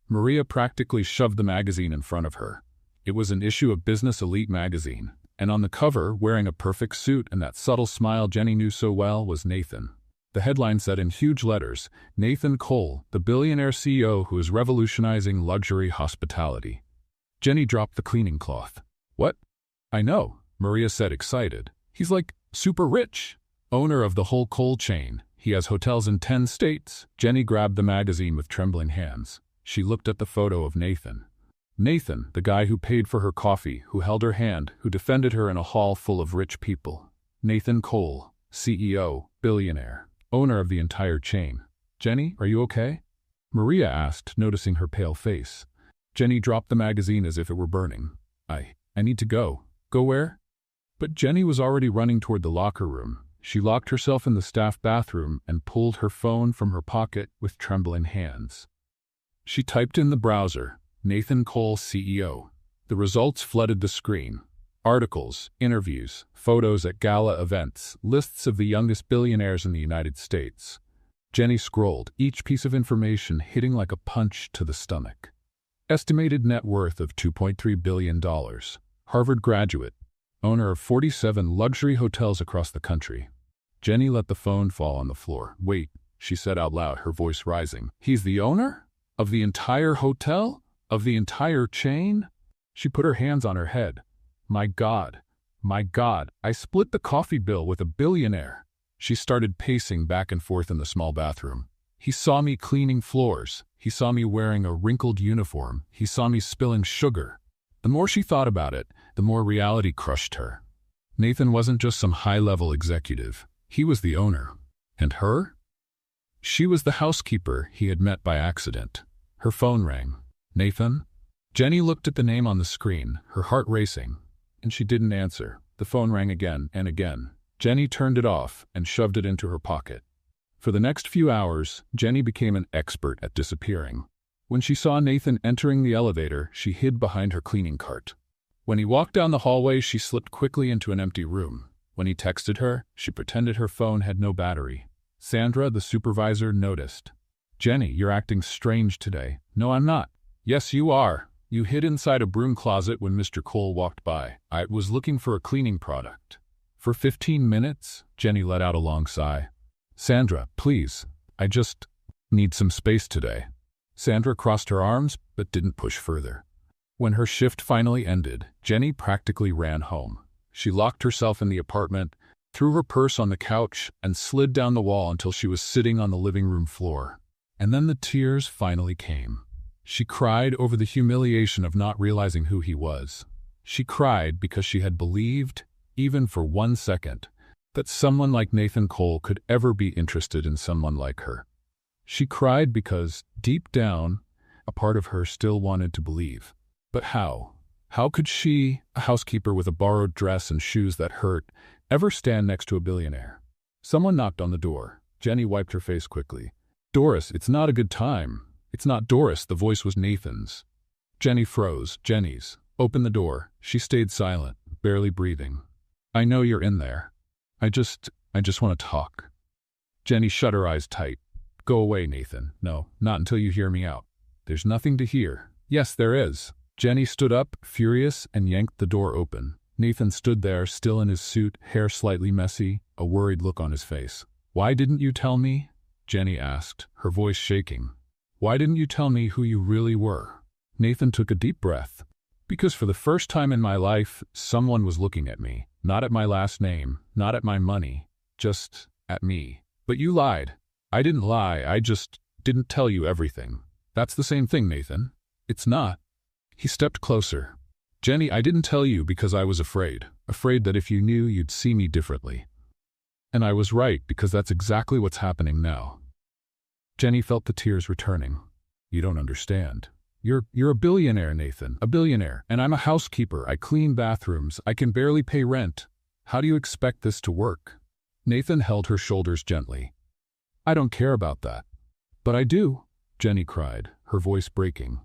Maria practically shoved the magazine in front of her. It was an issue of Business Elite magazine, and on the cover, wearing a perfect suit and that subtle smile Jenny knew so well, was Nathan. The headline said in huge letters, Nathan Cole, the billionaire CEO who is revolutionizing luxury hospitality. Jenny dropped the cleaning cloth. What? I know, Maria said, excited. He's like super rich. Owner of the whole Cole chain. He has hotels in 10 states. Jenny grabbed the magazine with trembling hands. She looked at the photo of Nathan. Nathan, the guy who paid for her coffee, who held her hand, who defended her in a hall full of rich people. Nathan Cole, CEO, billionaire, owner of the entire chain. Jenny, are you okay? Maria asked, noticing her pale face. Jenny dropped the magazine as if it were burning. I need to go. Go where? But Jenny was already running toward the locker room. She locked herself in the staff bathroom and pulled her phone from her pocket with trembling hands. She typed in the browser, Nathan Cole CEO. The results flooded the screen. Articles, interviews, photos at gala events, lists of the youngest billionaires in the United States. Jenny scrolled, each piece of information hitting like a punch to the stomach. Estimated net worth of $2.3 billion. Harvard graduate. Owner of 47 luxury hotels across the country. Jenny let the phone fall on the floor. Wait, she said out loud, her voice rising. He's the owner? Of the entire hotel? Of the entire chain? She put her hands on her head. My God, I split the coffee bill with a billionaire. She started pacing back and forth in the small bathroom. He saw me cleaning floors. He saw me wearing a wrinkled uniform. He saw me spilling sugar. The more she thought about it, the more reality crushed her. Nathan wasn't just some high-level executive. He was the owner. And her? She was the housekeeper he had met by accident. Her phone rang. Nathan? Jenny looked at the name on the screen, her heart racing, and she didn't answer. The phone rang again and again. Jenny turned it off and shoved it into her pocket. For the next few hours, Jenny became an expert at disappearing. When she saw Nathan entering the elevator, she hid behind her cleaning cart. When he walked down the hallway, she slipped quickly into an empty room. When he texted her, she pretended her phone had no battery. Sandra, the supervisor, noticed. Jenny, you're acting strange today. No, I'm not. Yes, you are. You hid inside a broom closet when Mr. Cole walked by. I was looking for a cleaning product. For 15 minutes, Jenny let out a long sigh. Sandra, please. I just need some space today. Sandra crossed her arms, but didn't push further. When her shift finally ended, Jenny practically ran home. She locked herself in the apartment, threw her purse on the couch, and slid down the wall until she was sitting on the living room floor. And then the tears finally came. She cried over the humiliation of not realizing who he was. She cried because she had believed, even for 1 second, that someone like Nathan Cole could ever be interested in someone like her. She cried because, deep down, a part of her still wanted to believe. But how? How could she, a housekeeper with a borrowed dress and shoes that hurt, ever stand next to a billionaire? Someone knocked on the door. Jenny wiped her face quickly. Doris, it's not a good time. It's not Doris, the voice was Nathan's. Jenny froze. Jenny's. Open the door. She stayed silent, barely breathing. I know you're in there. I just want to talk. Jenny shut her eyes tight. Go away, Nathan. No, not until you hear me out. There's nothing to hear. Yes, there is. Jenny stood up, furious, and yanked the door open. Nathan stood there, still in his suit, hair slightly messy, a worried look on his face. Why didn't you tell me? Jenny asked, her voice shaking. Why didn't you tell me who you really were? Nathan took a deep breath. Because for the first time in my life, someone was looking at me. Not at my last name, not at my money, just at me. But you lied. I didn't lie, I just didn't tell you everything. That's the same thing, Nathan. It's not. He stepped closer. Jenny, I didn't tell you because I was afraid. Afraid that if you knew, you'd see me differently. And I was right, because that's exactly what's happening now. Jenny felt the tears returning. You don't understand. You're a billionaire, Nathan. A billionaire. And I'm a housekeeper. I clean bathrooms. I can barely pay rent. How do you expect this to work? Nathan held her shoulders gently. I don't care about that. But I do, Jenny cried, her voice breaking.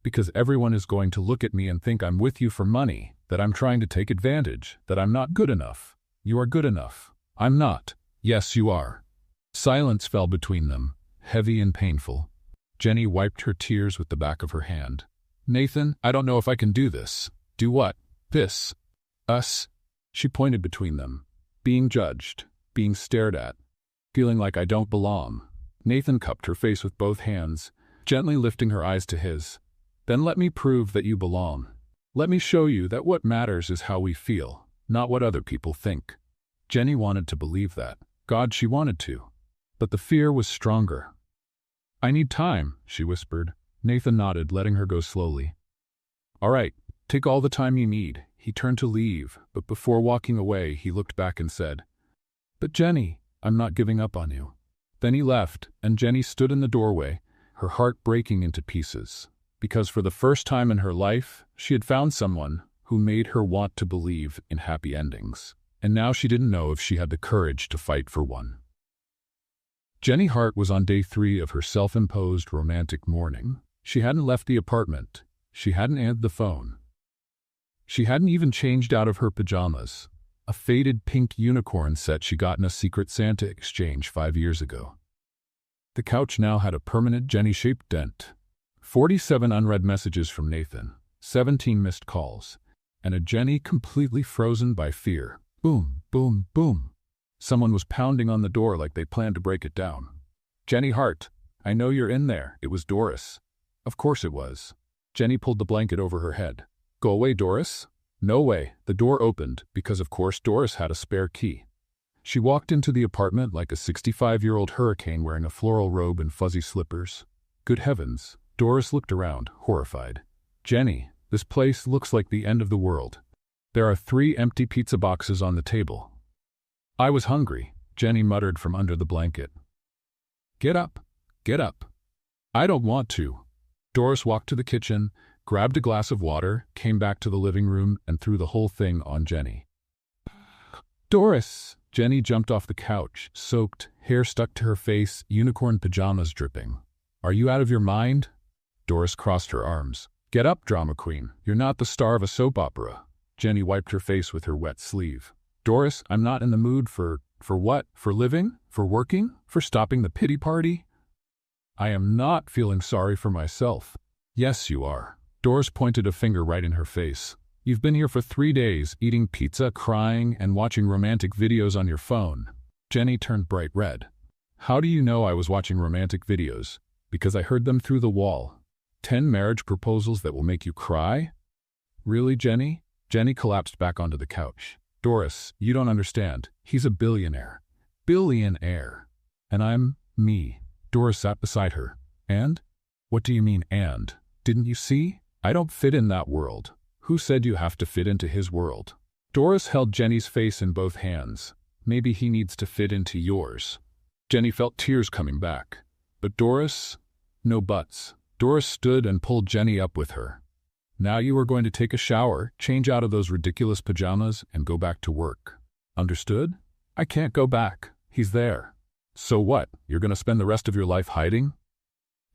Because everyone is going to look at me and think I'm with you for money, that I'm trying to take advantage, that I'm not good enough. You are good enough. I'm not. Yes, you are. Silence fell between them, heavy and painful. Jenny wiped her tears with the back of her hand. Nathan, I don't know if I can do this. Do what? This. Us. She pointed between them. Being judged. Being stared at. Feeling like I don't belong. Nathan cupped her face with both hands, gently lifting her eyes to his. Then let me prove that you belong. Let me show you that what matters is how we feel, not what other people think. Jenny wanted to believe that. God, she wanted to. But the fear was stronger. I need time, she whispered. Nathan nodded, letting her go slowly. All right, take all the time you need. He turned to leave, but before walking away, he looked back and said, But Jenny, I'm not giving up on you. Then he left, and Jenny stood in the doorway, her heart breaking into pieces. Because for the first time in her life, she had found someone who made her want to believe in happy endings. And now she didn't know if she had the courage to fight for one. Jenny Hart was on day 3 of her self-imposed romantic mourning. She hadn't left the apartment. She hadn't answered the phone. She hadn't even changed out of her pajamas, a faded pink unicorn set she got in a Secret Santa exchange 5 years ago. The couch now had a permanent Jenny-shaped dent. 47 unread messages from Nathan, 17 missed calls, and a Jenny completely frozen by fear. Boom, boom, boom. Someone was pounding on the door like they planned to break it down. Jenny Hart, I know you're in there. It was Doris. Of course it was. Jenny pulled the blanket over her head. Go away, Doris. No way. The door opened, because of course Doris had a spare key. She walked into the apartment like a 65-year-old hurricane wearing a floral robe and fuzzy slippers. Good heavens. Doris looked around, horrified. Jenny, this place looks like the end of the world. There are 3 empty pizza boxes on the table. I was hungry, Jenny muttered from under the blanket. Get up. Get up. I don't want to. Doris walked to the kitchen, grabbed a glass of water, came back to the living room, and threw the whole thing on Jenny. Doris! Jenny jumped off the couch, soaked, hair stuck to her face, unicorn pajamas dripping. Are you out of your mind? Doris crossed her arms. Get up, drama queen. You're not the star of a soap opera. Jenny wiped her face with her wet sleeve. Doris, I'm not in the mood for what? For living? For working? For stopping the pity party? I am not feeling sorry for myself. Yes, you are. Doris pointed a finger right in her face. You've been here for 3 days, eating pizza, crying, and watching romantic videos on your phone. Jenny turned bright red. How do you know I was watching romantic videos? Because I heard them through the wall. 10 marriage proposals that will make you cry? Really, Jenny? Jenny collapsed back onto the couch. Doris, you don't understand. He's a billionaire. Billionaire. And I'm me. Doris sat beside her. And? What do you mean, and? Didn't you see? I don't fit in that world. Who said you have to fit into his world? Doris held Jenny's face in both hands. Maybe he needs to fit into yours. Jenny felt tears coming back. But Doris? No buts. Doris stood and pulled Jenny up with her. Now you are going to take a shower, change out of those ridiculous pajamas, and go back to work. Understood? I can't go back. He's there. So what? You're going to spend the rest of your life hiding?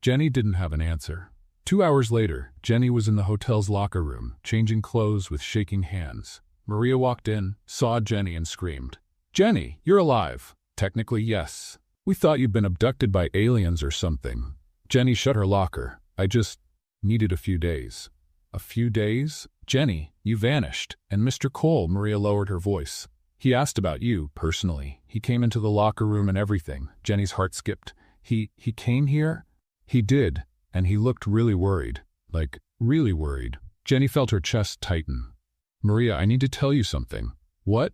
Jenny didn't have an answer. 2 hours later, Jenny was in the hotel's locker room, changing clothes with shaking hands. Maria walked in, saw Jenny, and screamed, Jenny, you're alive. Technically, yes. We thought you'd been abducted by aliens or something. Jenny shut her locker. I just needed a few days. A few days? Jenny, you vanished. And Mr. Cole, Maria lowered her voice. He asked about you, personally. He came into the locker room and everything. Jenny's heart skipped. He came here? He did, and he looked really worried. Like, really worried. Jenny felt her chest tighten. Maria, I need to tell you something. What?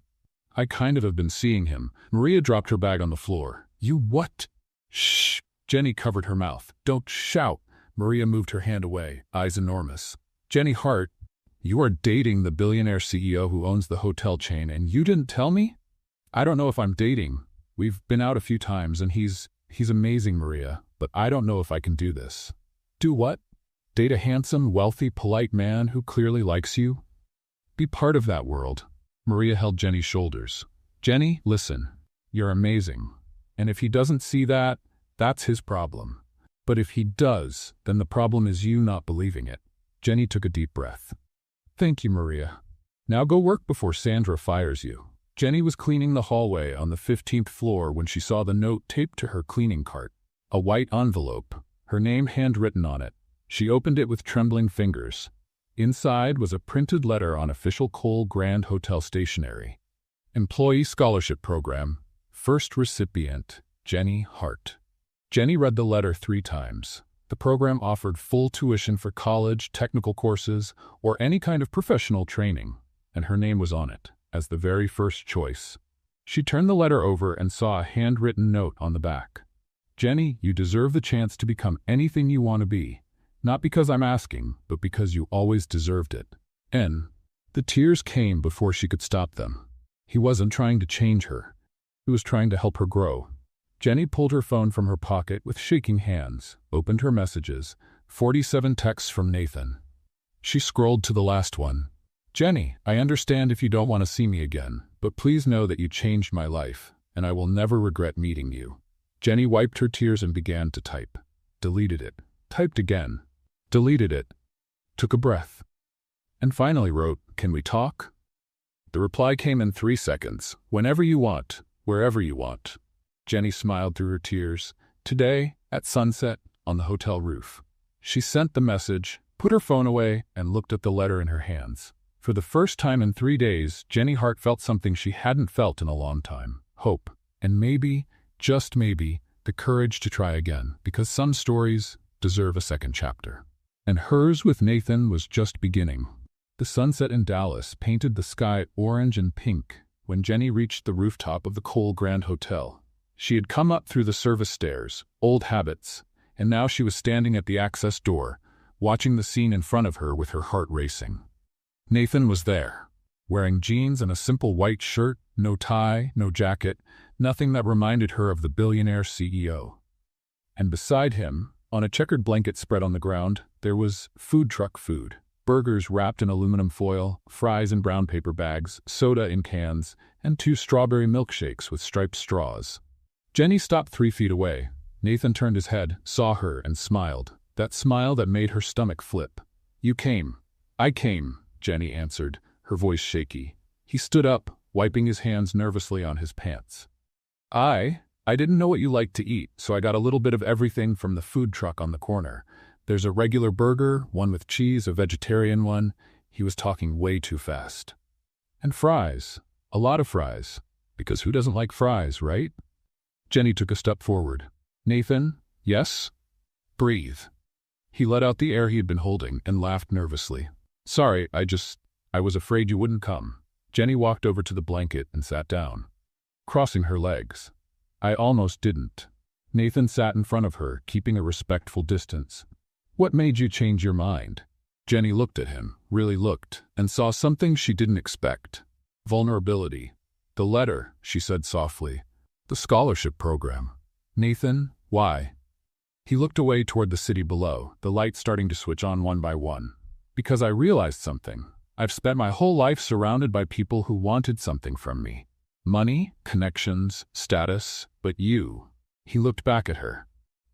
I kind of have been seeing him. Maria dropped her bag on the floor. You what? Shh. Jenny covered her mouth. Don't shout. Maria moved her hand away, eyes enormous. Jenny Hart, you are dating the billionaire CEO who owns the hotel chain, and you didn't tell me? I don't know if I'm dating. We've been out a few times, and he's amazing, Maria, but I don't know if I can do this. Do what? Date a handsome, wealthy, polite man who clearly likes you? Be part of that world. Maria held Jenny's shoulders. Jenny, listen. You're amazing. And if he doesn't see that, that's his problem. But if he does, then the problem is you not believing it. Jenny took a deep breath. Thank you, Maria. Now go work before Sandra fires you. Jenny was cleaning the hallway on the 15th floor when she saw the note taped to her cleaning cart. A white envelope, her name handwritten on it. She opened it with trembling fingers. Inside was a printed letter on official Cole Grand Hotel stationery. Employee Scholarship Program. First recipient, Jenny Hart. Jenny read the letter 3 times. The program offered full tuition for college, technical courses, or any kind of professional training, and her name was on it, as the very first choice. She turned the letter over and saw a handwritten note on the back. Jenny, you deserve the chance to become anything you want to be. Not because I'm asking, but because you always deserved it. N. The tears came before she could stop them. He wasn't trying to change her. He was trying to help her grow. Jenny pulled her phone from her pocket with shaking hands, opened her messages, 47 texts from Nathan. She scrolled to the last one. Jenny, I understand if you don't want to see me again, but please know that you changed my life, and I will never regret meeting you. Jenny wiped her tears and began to type. Deleted it. Typed again. Deleted it. Took a breath. And finally wrote, Can we talk? The reply came in 3 seconds. Whenever you want, wherever you want. Jenny smiled through her tears. Today, at sunset, on the hotel roof. She sent the message, put her phone away, and looked at the letter in her hands. For the first time in 3 days, Jenny Hart felt something she hadn't felt in a long time. Hope. And maybe, just maybe, the courage to try again, because some stories deserve a second chapter. And hers with Nathan was just beginning. The sunset in Dallas painted the sky orange and pink when Jenny reached the rooftop of the Cole Grand Hotel. She had come up through the service stairs, old habits, and now she was standing at the access door, watching the scene in front of her with her heart racing. Nathan was there, wearing jeans and a simple white shirt, no tie, no jacket, nothing that reminded her of the billionaire CEO. And beside him, on a checkered blanket spread on the ground, there was food truck food. Burgers wrapped in aluminum foil, fries in brown paper bags, soda in cans, and 2 strawberry milkshakes with striped straws. Jenny stopped 3 feet away. Nathan turned his head, saw her, and smiled. That smile that made her stomach flip. You came. I came, Jenny answered, her voice shaky. He stood up, wiping his hands nervously on his pants. I didn't know what you liked to eat, so I got a little bit of everything from the food truck on the corner. There's a regular burger, one with cheese, a vegetarian one. He was talking way too fast. And fries. A lot of fries. Because who doesn't like fries, right? Jenny took a step forward. Nathan, yes? Breathe. He let out the air he had been holding and laughed nervously. Sorry, I was afraid you wouldn't come. Jenny walked over to the blanket and sat down, crossing her legs. I almost didn't. Nathan sat in front of her, keeping a respectful distance. What made you change your mind? Jenny looked at him, really looked, and saw something she didn't expect. Vulnerability. The letter, she said softly. The scholarship program. Nathan, why? He looked away toward the city below, the lights starting to switch on one by one. Because I realized something. I've spent my whole life surrounded by people who wanted something from me. Money, connections, status, but you. He looked back at her.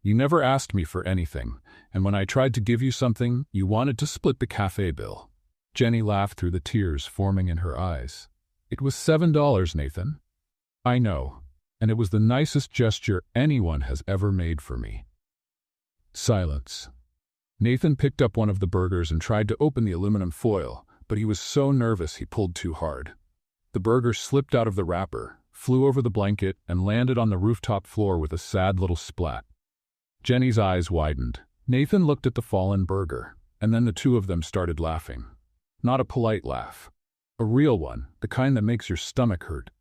You never asked me for anything, and when I tried to give you something, you wanted to split the cafe bill. Jenny laughed through the tears forming in her eyes. It was $7, Nathan. I know, and it was the nicest gesture anyone has ever made for me. Silence. Nathan picked up one of the burgers and tried to open the aluminum foil, but he was so nervous he pulled too hard. The burger slipped out of the wrapper, flew over the blanket, and landed on the rooftop floor with a sad little splat. Jenny's eyes widened. Nathan looked at the fallen burger, and then the two of them started laughing. Not a polite laugh. A real one, the kind that makes your stomach hurt.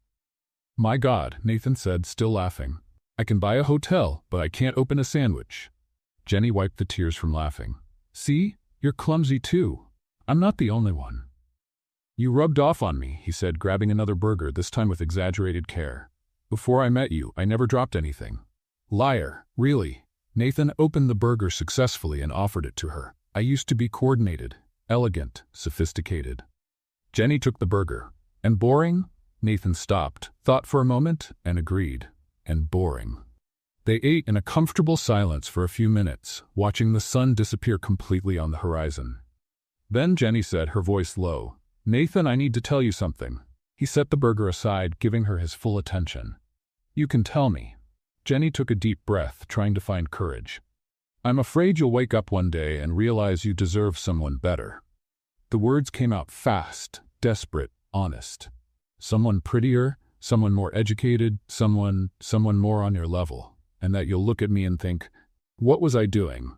"My God," Nathan said, still laughing. "I can buy a hotel, but I can't open a sandwich." Jenny wiped the tears from laughing. "See? You're clumsy too. I'm not the only one." "You rubbed off on me," he said, grabbing another burger, this time with exaggerated care. "Before I met you, I never dropped anything." "Liar, really." Nathan opened the burger successfully and offered it to her. "I used to be coordinated, elegant, sophisticated." Jenny took the burger. "And boring?" Nathan stopped, thought for a moment, and agreed. "And boring." They ate in a comfortable silence for a few minutes, watching the sun disappear completely on the horizon. Then Jenny said, her voice low, "Nathan, I need to tell you something." He set the burger aside, giving her his full attention. "You can tell me." Jenny took a deep breath, trying to find courage. "I'm afraid you'll wake up one day and realize you deserve someone better." The words came out fast, desperate, honest. Someone prettier, someone more educated, someone more on your level. And that you'll look at me and think, "What was I doing?"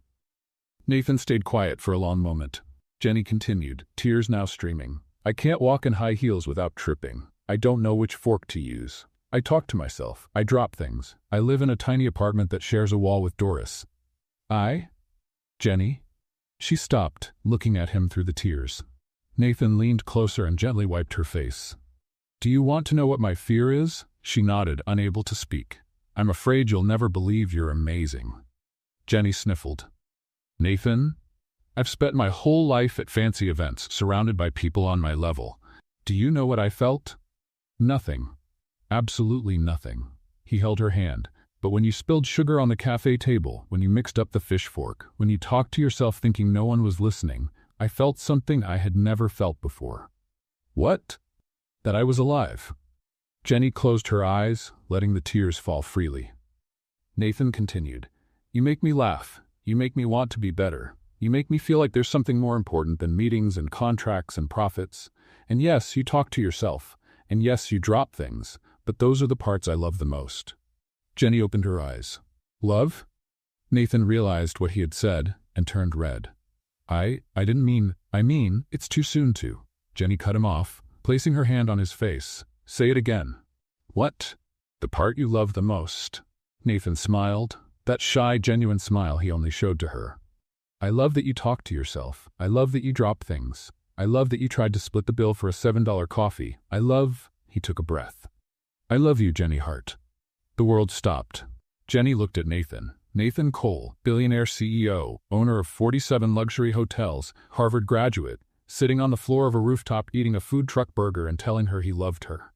Nathan stayed quiet for a long moment. Jenny continued, tears now streaming. "I can't walk in high heels without tripping. I don't know which fork to use. I talk to myself. I drop things. I live in a tiny apartment that shares a wall with Doris." Jenny? She stopped, looking at him through the tears. Nathan leaned closer and gently wiped her face. "Do you want to know what my fear is?" She nodded, unable to speak. "I'm afraid you'll never believe you're amazing." Jenny sniffled. "Nathan? I've spent my whole life at fancy events, surrounded by people on my level. Do you know what I felt? Nothing. Absolutely nothing." He held her hand. "But when you spilled sugar on the cafe table, when you mixed up the fish fork, when you talked to yourself thinking no one was listening, I felt something I had never felt before." "What?" "That I was alive." Jenny closed her eyes, letting the tears fall freely. Nathan continued, "You make me laugh. You make me want to be better. You make me feel like there's something more important than meetings and contracts and profits. And yes, you talk to yourself. And yes, you drop things. But those are the parts I love the most." Jenny opened her eyes. "Love?" Nathan realized what he had said and turned red. I didn't mean, it's too soon to." Jenny cut him off, placing her hand on his face. "Say it again." "What?" "The part you love the most." Nathan smiled, that shy, genuine smile he only showed to her. "I love that you talk to yourself. I love that you drop things. I love that you tried to split the bill for a $7 coffee. I love—" He took a breath. "I love you, Jenny Hart." The world stopped. Jenny looked at Nathan. Nathan Cole, billionaire CEO, owner of 47 luxury hotels, Harvard graduate, sitting on the floor of a rooftop eating a food truck burger and telling her he loved her.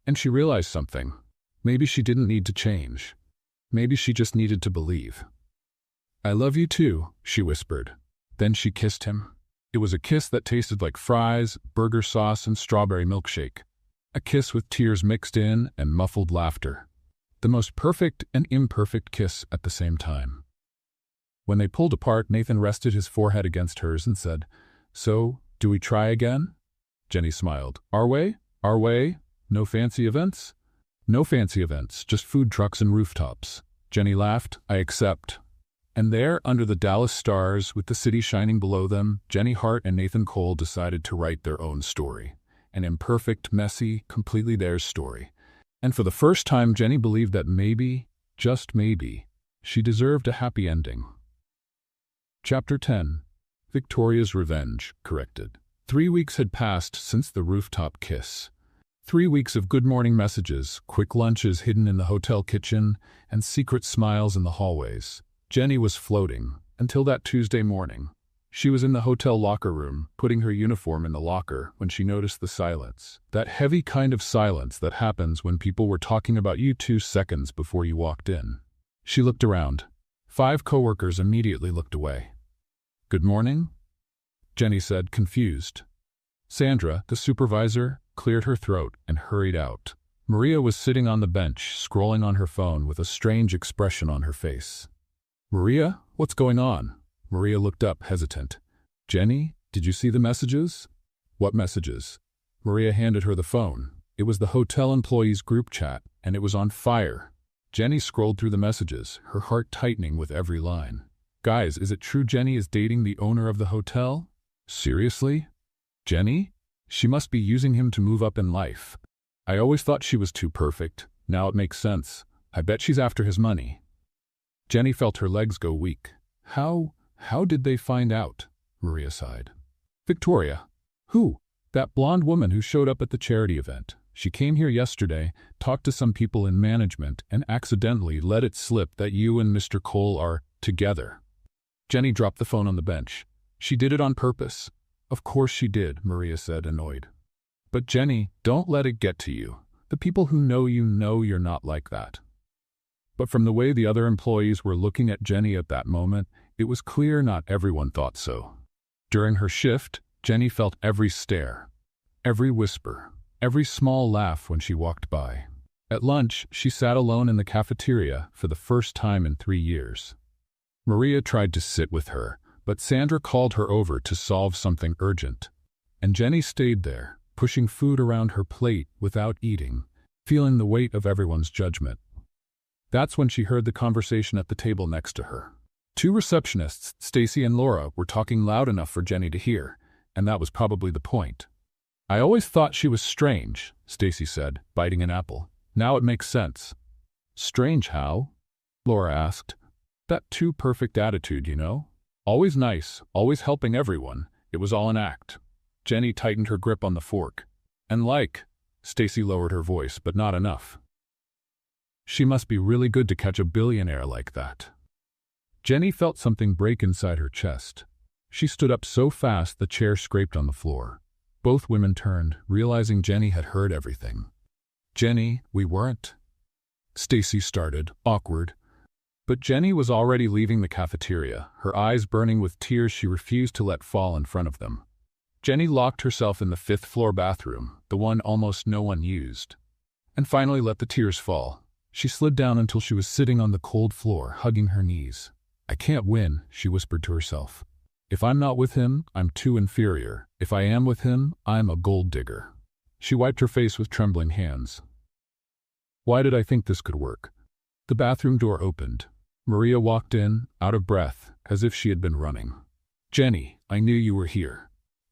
And she realized something. Maybe she didn't need to change. Maybe she just needed to believe. "I love you too," she whispered. Then she kissed him. It was a kiss that tasted like fries, burger sauce, and strawberry milkshake. A kiss with tears mixed in and muffled laughter. The most perfect and imperfect kiss at the same time. When they pulled apart, Nathan rested his forehead against hers and said, "So, do we try again?" Jenny smiled. Our way? Our way? No fancy events?" "No fancy events, just food trucks and rooftops." Jenny laughed. "I accept." And there, under the Dallas stars, with the city shining below them, Jenny Hart and Nathan Cole decided to write their own story. An imperfect, messy, completely theirs story. And for the first time, Jenny believed that maybe, just maybe, she deserved a happy ending. Chapter 10. Victoria's Revenge, corrected. 3 weeks had passed since the rooftop kiss. 3 weeks of good morning messages, quick lunches hidden in the hotel kitchen, and secret smiles in the hallways. Jenny was floating, until that Tuesday morning. She was in the hotel locker room, putting her uniform in the locker, when she noticed the silence. That heavy kind of silence that happens when people were talking about you 2 seconds before you walked in. She looked around. 5 coworkers immediately looked away. "Good morning?" Jenny said, confused. Sandra, the supervisor, cleared her throat and hurried out. Maria was sitting on the bench, scrolling on her phone with a strange expression on her face. "Maria, what's going on?" Maria looked up, hesitant. "Jenny, did you see the messages?" "What messages?" Maria handed her the phone. It was the hotel employees' group chat, and it was on fire. Jenny scrolled through the messages, her heart tightening with every line. Guys, is it true Jenny is dating the owner of the hotel? Seriously? Jenny? She must be using him to move up in life. I always thought she was too perfect. Now it makes sense. I bet she's after his money. Jenny felt her legs go weak. How did they find out? Maria sighed. Victoria. Who? That blonde woman who showed up at the charity event. She came here yesterday, talked to some people in management, and accidentally let it slip that you and Mr. Cole are together. Jenny dropped the phone on the bench. She did it on purpose. Of course she did, Maria said, annoyed. But Jenny, don't let it get to you. The people who know you know you're not like that. But from the way the other employees were looking at Jenny at that moment, it was clear not everyone thought so. During her shift, Jenny felt every stare, every whisper, every small laugh when she walked by. At lunch, she sat alone in the cafeteria for the first time in 3 years. Maria tried to sit with her, but Sandra called her over to solve something urgent. And Jenny stayed there, pushing food around her plate without eating, feeling the weight of everyone's judgment. That's when she heard the conversation at the table next to her. 2 receptionists, Stacy and Laura, were talking loud enough for Jenny to hear, and that was probably the point. I always thought she was strange, Stacy said, biting an apple. Now it makes sense. Strange how? Laura asked. That too perfect attitude, you know? Always nice, always helping everyone. It was all an act. Jenny tightened her grip on the fork. And Stacy lowered her voice, but not enough. She must be really good to catch a billionaire like that. Jenny felt something break inside her chest. She stood up so fast the chair scraped on the floor. Both women turned, realizing Jenny had heard everything. Jenny, we weren't. Stacy started, awkward. But Jenny was already leaving the cafeteria, her eyes burning with tears she refused to let fall in front of them. Jenny locked herself in the 5th-floor bathroom, the one almost no one used, and finally let the tears fall. She slid down until she was sitting on the cold floor, hugging her knees. I can't win, she whispered to herself. If I'm not with him, I'm too inferior. If I am with him, I'm a gold digger. She wiped her face with trembling hands. Why did I think this could work? The bathroom door opened. Maria walked in, out of breath, as if she had been running. Jenny, I knew you were here.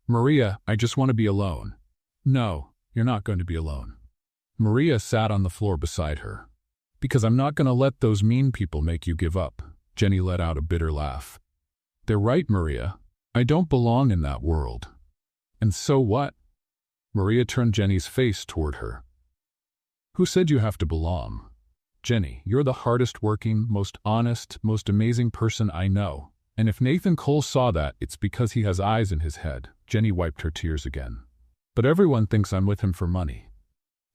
Maria, I just want to be alone. No, you're not going to be alone. Maria sat on the floor beside her. Because I'm not going to let those mean people make you give up. Jenny let out a bitter laugh. They're right, Maria. I don't belong in that world. And so what? Maria turned Jenny's face toward her. Who said you have to belong? Jenny, you're the hardest working, most honest, most amazing person I know. And if Nathan Cole saw that, it's because he has eyes in his head. Jenny wiped her tears again. But everyone thinks I'm with him for money.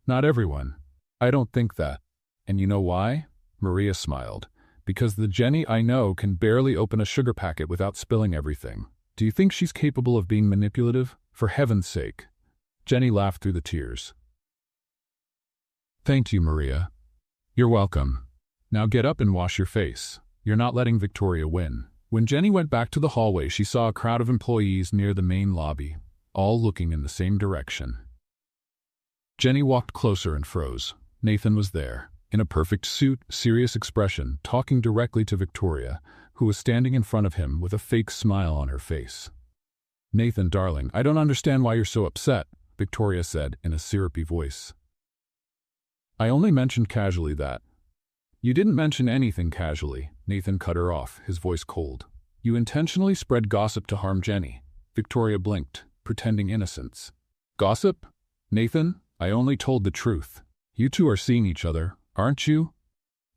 Not everyone. I don't think that. And you know why? Maria smiled. Because the Jenny I know can barely open a sugar packet without spilling everything. Do you think she's capable of being manipulative? For heaven's sake. Jenny laughed through the tears. Thank you, Maria. You're welcome. Now get up and wash your face. You're not letting Victoria win. When Jenny went back to the hallway, she saw a crowd of employees near the main lobby, all looking in the same direction. Jenny walked closer and froze. Nathan was there, in a perfect suit, serious expression, talking directly to Victoria, who was standing in front of him with a fake smile on her face. Nathan, darling, I don't understand why you're so upset, Victoria said in a syrupy voice. I only mentioned casually that. You didn't mention anything casually, Nathan cut her off, his voice cold. You intentionally spread gossip to harm Jenny. Victoria blinked, pretending innocence. Gossip? Nathan, I only told the truth. You two are seeing each other, aren't you?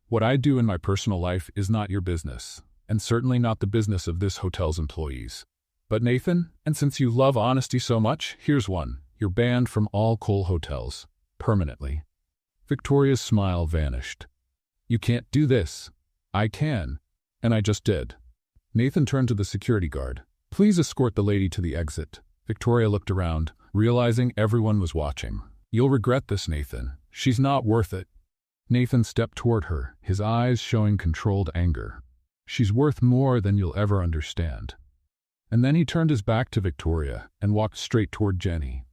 What I do in my personal life is not your business, and certainly not the business of this hotel's employees. But Nathan, and since you love honesty so much, here's one. You're banned from all Cole hotels. Permanently. Victoria's smile vanished. You can't do this. I can. And I just did. Nathan turned to the security guard. Please escort the lady to the exit. Victoria looked around, realizing everyone was watching. You'll regret this, Nathan. She's not worth it. Nathan stepped toward her, his eyes showing controlled anger. She's worth more than you'll ever understand. And then he turned his back to Victoria and walked straight toward Jenny.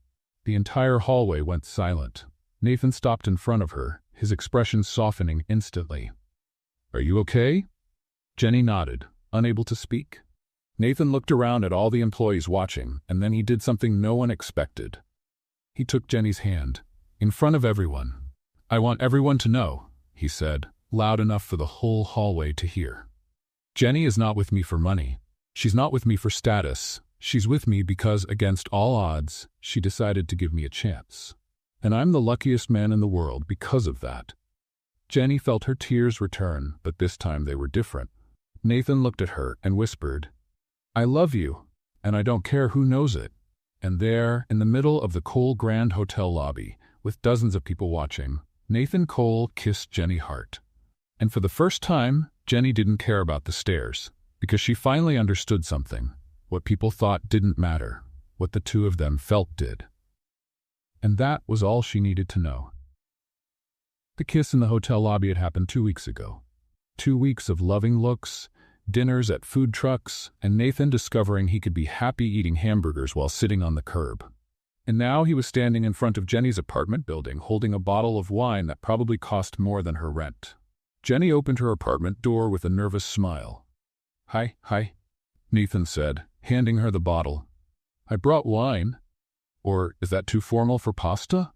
The entire hallway went silent. Nathan stopped in front of her, his expression softening instantly. "Are you okay?" Jenny nodded, unable to speak. Nathan looked around at all the employees watching, and then he did something no one expected. He took Jenny's hand, in front of everyone. "I want everyone to know," he said, loud enough for the whole hallway to hear. "Jenny is not with me for money. She's not with me for status. She's with me because, against all odds, she decided to give me a chance. And I'm the luckiest man in the world because of that." Jenny felt her tears return, but this time they were different. Nathan looked at her and whispered, "I love you, and I don't care who knows it." And there, in the middle of the Cole Grand Hotel lobby, with dozens of people watching, Nathan Cole kissed Jenny Hart. And for the first time, Jenny didn't care about the stares, because she finally understood something. What people thought didn't matter. What the two of them felt did. And that was all she needed to know. The kiss in the hotel lobby had happened 2 weeks ago. 2 weeks of loving looks, dinners at food trucks, and Nathan discovering he could be happy eating hamburgers while sitting on the curb. And now he was standing in front of Jenny's apartment building holding a bottle of wine that probably cost more than her rent. Jenny opened her apartment door with a nervous smile. Hi, Nathan said, handing her the bottle. "I brought wine. Or is that too formal for pasta?"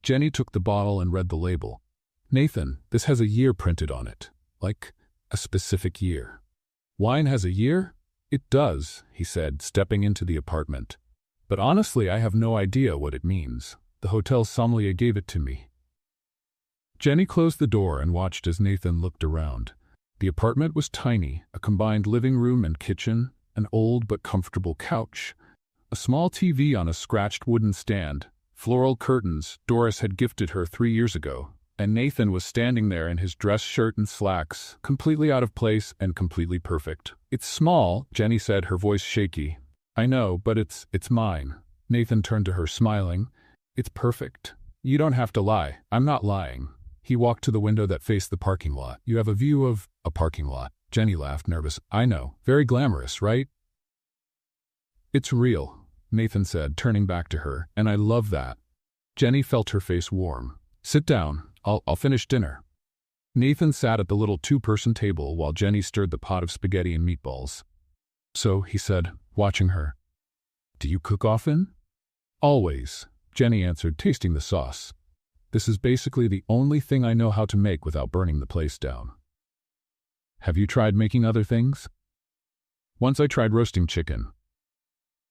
Jenny took the bottle and read the label. "Nathan, this has a year printed on it. Like, a specific year." "Wine has a year?" "It does," he said, stepping into the apartment. "But honestly, I have no idea what it means. The hotel sommelier gave it to me." Jenny closed the door and watched as Nathan looked around. The apartment was tiny, a combined living room and kitchen, an old but comfortable couch, a small TV on a scratched wooden stand, floral curtains Doris had gifted her 3 years ago, and Nathan was standing there in his dress shirt and slacks, completely out of place and completely perfect. "It's small," Jenny said, her voice shaky. "I know, but it's mine." Nathan turned to her, smiling. "It's perfect. You don't have to lie. I'm not lying." He walked to the window that faced the parking lot. "You have a view of a parking lot." Jenny laughed, nervous. "I know. Very glamorous, right?" "It's real," Nathan said, turning back to her, "and I love that." Jenny felt her face warm. "Sit down. I'll finish dinner." Nathan sat at the little 2-person table while Jenny stirred the pot of spaghetti and meatballs. "So," he said, watching her, "do you cook often?" "Always," Jenny answered, tasting the sauce. "This is basically the only thing I know how to make without burning the place down." "Have you tried making other things?" "Once I tried roasting chicken."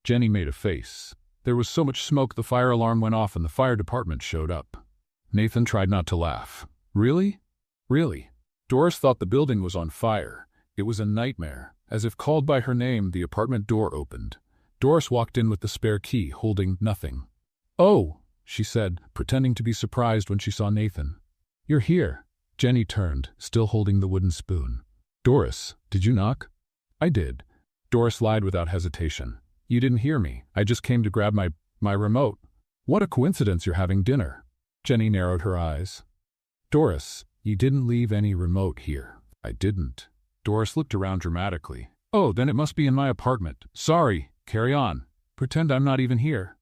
Jenny made a face. There was so much smoke the fire alarm went off and the fire department showed up. Nathan tried not to laugh. "Really? Really?" Doris thought the building was on fire. It was a nightmare. As if called by her name, the apartment door opened. Doris walked in with the spare key, holding nothing. "Oh," she said, pretending to be surprised when she saw Nathan. "You're here." Jenny turned, still holding the wooden spoon. "Doris, did you knock?" "I did." Doris lied without hesitation. "You didn't hear me. I just came to grab my remote." "What a coincidence you're having dinner." Jenny narrowed her eyes. "Doris, you didn't leave any remote here." "I didn't." Doris looked around dramatically. "Oh, then it must be in my apartment. Sorry, carry on. Pretend I'm not even here."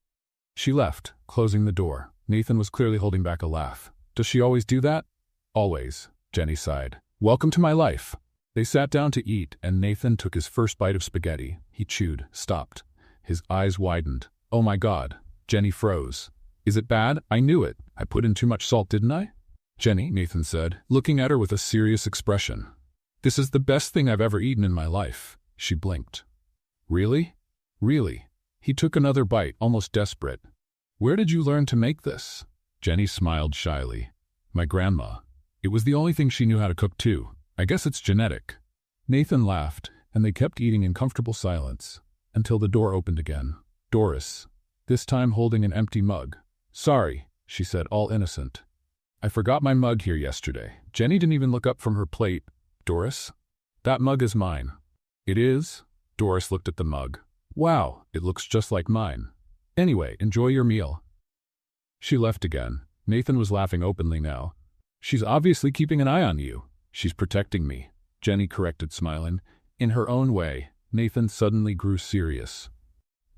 She left, closing the door. Nathan was clearly holding back a laugh. "Does she always do that?" "Always," Jenny sighed. "Welcome to my life." They sat down to eat, and Nathan took his first bite of spaghetti. He chewed, stopped. His eyes widened. "Oh my God." Jenny froze. "Is it bad?" "I knew it. I put in too much salt, didn't I?" "Jenny," Nathan said, looking at her with a serious expression. "This is the best thing I've ever eaten in my life." She blinked. "Really? Really?" He took another bite, almost desperate. "Where did you learn to make this?" Jenny smiled shyly. "My grandma. It was the only thing she knew how to cook too. I guess it's genetic." Nathan laughed, and they kept eating in comfortable silence, until the door opened again. Doris, this time holding an empty mug. "Sorry," she said, all innocent. "I forgot my mug here yesterday." Jenny didn't even look up from her plate. "Doris, that mug is mine." "It is?" Doris looked at the mug. "Wow, it looks just like mine. Anyway, enjoy your meal." She left again. Nathan was laughing openly now. "She's obviously keeping an eye on you." "She's protecting me," Jenny corrected, smiling. In her own way, Nathan suddenly grew serious.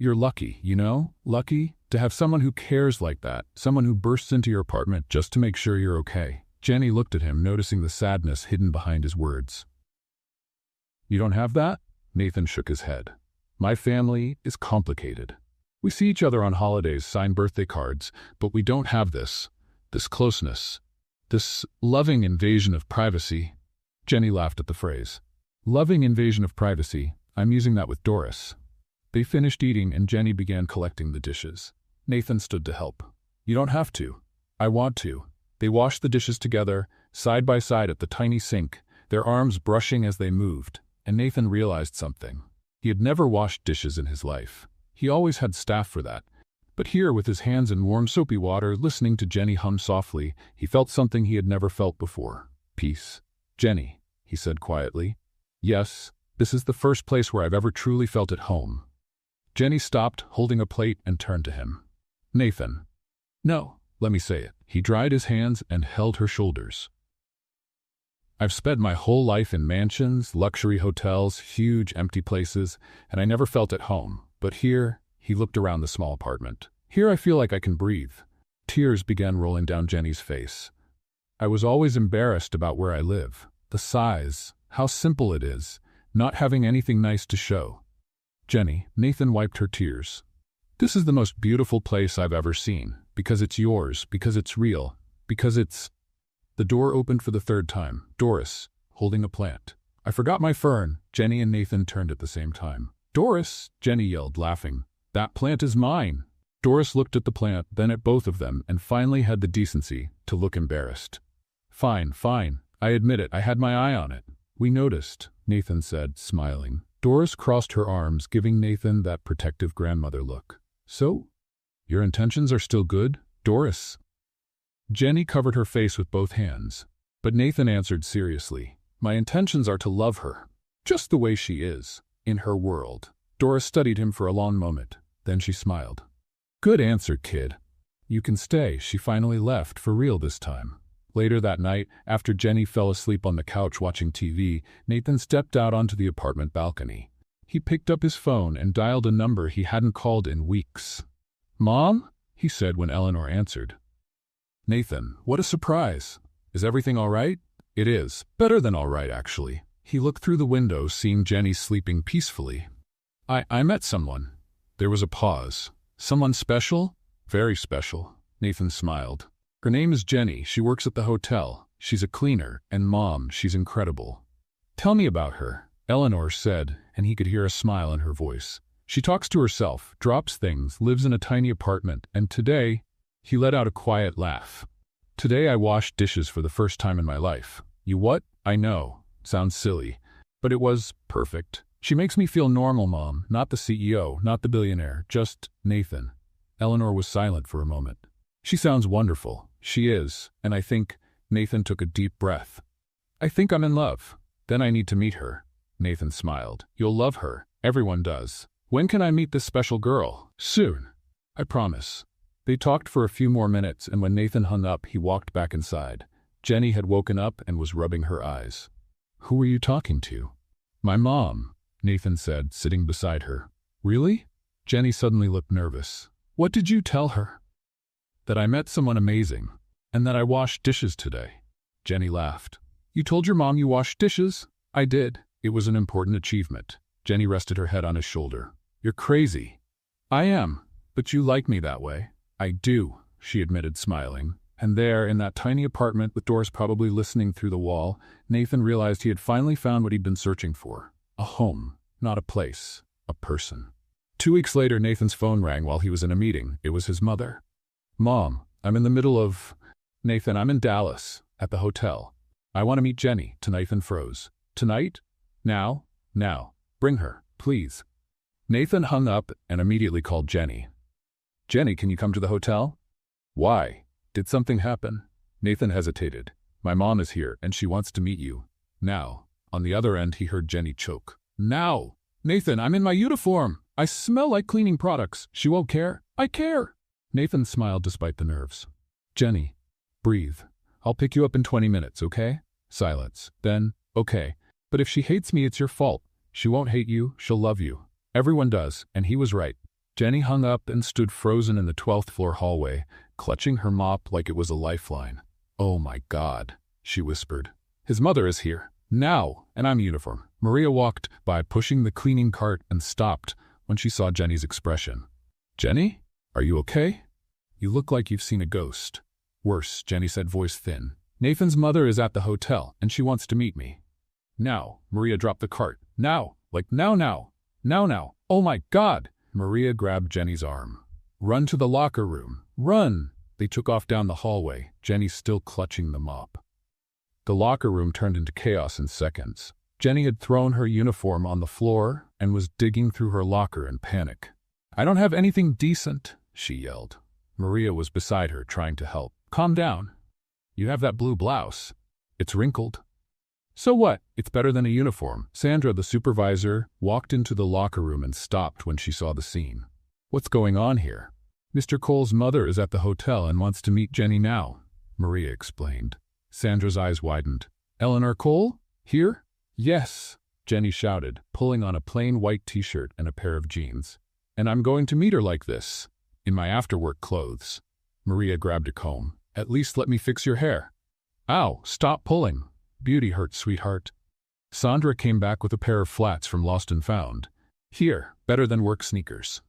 You're lucky, you know? Lucky to have someone who cares like that, someone who bursts into your apartment just to make sure you're okay. Jenny looked at him, noticing the sadness hidden behind his words. You don't have that? Nathan shook his head. My family is complicated. We see each other on holidays, sign birthday cards, but we don't have this closeness, this loving invasion of privacy. Jenny laughed at the phrase. Loving invasion of privacy. I'm using that with Doris. They finished eating and Jenny began collecting the dishes. Nathan stood to help. You don't have to. I want to. They washed the dishes together, side by side at the tiny sink, their arms brushing as they moved, and Nathan realized something. He had never washed dishes in his life. He always had staff for that. But here, with his hands in warm soapy water, listening to Jenny hum softly, he felt something he had never felt before. Peace. Jenny, he said quietly. Yes, this is the first place where I've ever truly felt at home. Jenny stopped, holding a plate, and turned to him. Nathan. No, let me say it. He dried his hands and held her shoulders. I've spent my whole life in mansions, luxury hotels, huge empty places, and I never felt at home. But here, he looked around the small apartment. Here I feel like I can breathe. Tears began rolling down Jenny's face. I was always embarrassed about where I live. The size, how simple it is, not having anything nice to show. Jenny, Nathan wiped her tears. This is the most beautiful place I've ever seen, because it's yours, because it's real, because it's... The door opened for the third time. Doris, holding a plant. I forgot my fern. Jenny and Nathan turned at the same time. Doris, Jenny yelled, laughing. That plant is mine. Doris looked at the plant, then at both of them, and finally had the decency to look embarrassed. Fine, fine. I admit it, I had my eye on it. We noticed, Nathan said, smiling. Doris crossed her arms, giving Nathan that protective grandmother look. So, your intentions are still good, Doris? Jenny covered her face with both hands, but Nathan answered seriously. My intentions are to love her, just the way she is, in her world. Doris studied him for a long moment, then she smiled. Good answer, kid. You can stay. She finally left, for real this time. Later that night, after Jenny fell asleep on the couch watching TV, Nathan stepped out onto the apartment balcony. He picked up his phone and dialed a number he hadn't called in weeks. Mom? He said when Eleanor answered. Nathan, what a surprise. Is everything all right? It is. Better than all right, actually. He looked through the window, seeing Jenny sleeping peacefully. I met someone. There was a pause. Someone special? Very special. Nathan smiled. Her name is Jenny. She works at the hotel. She's a cleaner, and Mom, she's incredible. Tell me about her, Eleanor said, and he could hear a smile in her voice. She talks to herself, drops things, lives in a tiny apartment, and today, he let out a quiet laugh. Today I washed dishes for the first time in my life. You what? I know. Sounds silly. But it was perfect. She makes me feel normal, Mom. Not the CEO, not the billionaire, just Nathan. Eleanor was silent for a moment. She sounds wonderful. She is, and I think... Nathan took a deep breath. I think I'm in love. Then I need to meet her. Nathan smiled. You'll love her. Everyone does. When can I meet this special girl? Soon. I promise. They talked for a few more minutes, and when Nathan hung up, he walked back inside. Jenny had woken up and was rubbing her eyes. Who were you talking to? My mom, Nathan said, sitting beside her. Really? Jenny suddenly looked nervous. What did you tell her? That I met someone amazing, and that I washed dishes today. Jenny laughed. You told your mom you washed dishes? I did. It was an important achievement. Jenny rested her head on his shoulder. You're crazy. I am, but you like me that way. I do, she admitted, smiling. And there, in that tiny apartment with Doris probably listening through the wall, Nathan realized he had finally found what he'd been searching for. A home, not a place, a person. 2 weeks later, Nathan's phone rang while he was in a meeting. It was his mother. Mom, I'm in the middle of... Nathan, I'm in Dallas, at the hotel. I want to meet Jenny. Nathan froze. Tonight? Now? Now. Bring her, please. Nathan hung up and immediately called Jenny. Jenny, can you come to the hotel? Why? Did something happen? Nathan hesitated. My mom is here, and she wants to meet you. Now. On the other end, he heard Jenny choke. Now! Nathan, I'm in my uniform! I smell like cleaning products. She won't care. I care! Nathan smiled despite the nerves. Jenny, breathe. I'll pick you up in 20 minutes, okay? Silence. Then, okay. But if she hates me, it's your fault. She won't hate you, she'll love you. Everyone does, and he was right. Jenny hung up and stood frozen in the 12th floor hallway, clutching her mop like it was a lifeline. "Oh my God," she whispered. "His mother is here. Now, and I'm in uniform." Maria walked by pushing the cleaning cart and stopped when she saw Jenny's expression. "Jenny, are you okay? You look like you've seen a ghost." "Worse," Jenny said, voice thin. "Nathan's mother is at the hotel, and she wants to meet me." "Now." Maria dropped the cart. "Now. Like now. Now. Oh my God." Maria grabbed Jenny's arm. "Run to the locker room. Run." They took off down the hallway, Jenny still clutching the mop. The locker room turned into chaos in seconds. Jenny had thrown her uniform on the floor and was digging through her locker in panic. "I don't have anything decent," she yelled. Maria was beside her, trying to help. "Calm down. You have that blue blouse. It's wrinkled." "So what? It's better than a uniform." Sandra, the supervisor, walked into the locker room and stopped when she saw the scene. "What's going on here?" "Mr. Cole's mother is at the hotel and wants to meet Jenny now," Maria explained. Sandra's eyes widened. "Eleanor Cole? Here?" "Yes," Jenny shouted, pulling on a plain white t-shirt and a pair of jeans. "And I'm going to meet her like this, in my after-work clothes." Maria grabbed a comb. "At least let me fix your hair." "Ow, stop pulling. Beauty hurts, sweetheart." Sandra came back with a pair of flats from Lost and Found. "Here, better than work sneakers."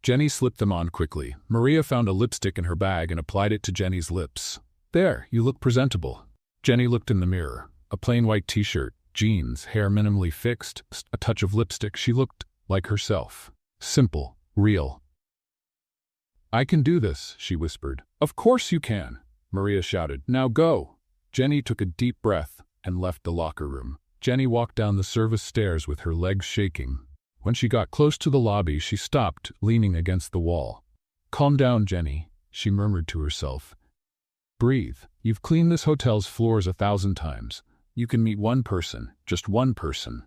Jenny slipped them on quickly. Maria found a lipstick in her bag and applied it to Jenny's lips. "There, you look presentable." Jenny looked in the mirror. A plain white t-shirt, jeans, hair minimally fixed, a touch of lipstick. She looked like herself. Simple, real. "I can do this," she whispered. "Of course you can," Maria shouted. "Now go." Jenny took a deep breath and left the locker room. Jenny walked down the service stairs with her legs shaking. When she got close to the lobby, she stopped, leaning against the wall. "Calm down, Jenny," she murmured to herself. "Breathe. You've cleaned this hotel's floors 1,000 times. You can meet one person, just one person,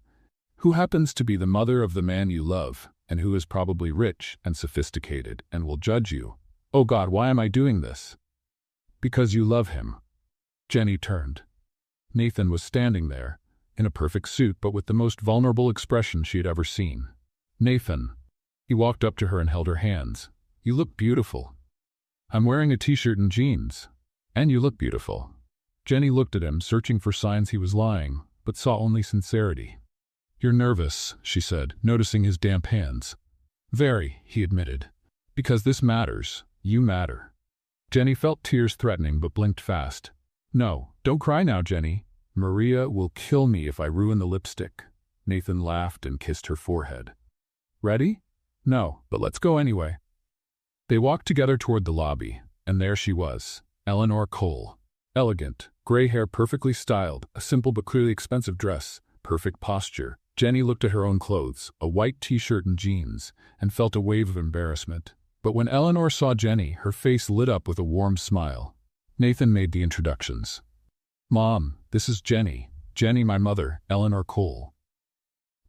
who happens to be the mother of the man you love, and who is probably rich and sophisticated and will judge you. Oh God, why am I doing this?" "Because you love him." Jenny turned. Nathan was standing there, in a perfect suit but with the most vulnerable expression she had ever seen. "Nathan." He walked up to her and held her hands. "You look beautiful." "I'm wearing a t-shirt and jeans." "And you look beautiful." Jenny looked at him, searching for signs he was lying, but saw only sincerity. "You're nervous," she said, noticing his damp hands. "Very," he admitted. "Because this matters. You matter." Jenny felt tears threatening but blinked fast. "No, don't cry now, Jenny. Maria will kill me if I ruin the lipstick." Nathan laughed and kissed her forehead. "Ready?" "No, but let's go anyway." They walked together toward the lobby, and there she was, Eleanor Cole. Elegant, gray hair perfectly styled, a simple but clearly expensive dress, perfect posture. Jenny looked at her own clothes, a white t-shirt and jeans, and felt a wave of embarrassment. But when Eleanor saw Jenny, her face lit up with a warm smile. Nathan made the introductions. "Mom, this is Jenny. Jenny, my mother, Eleanor Cole."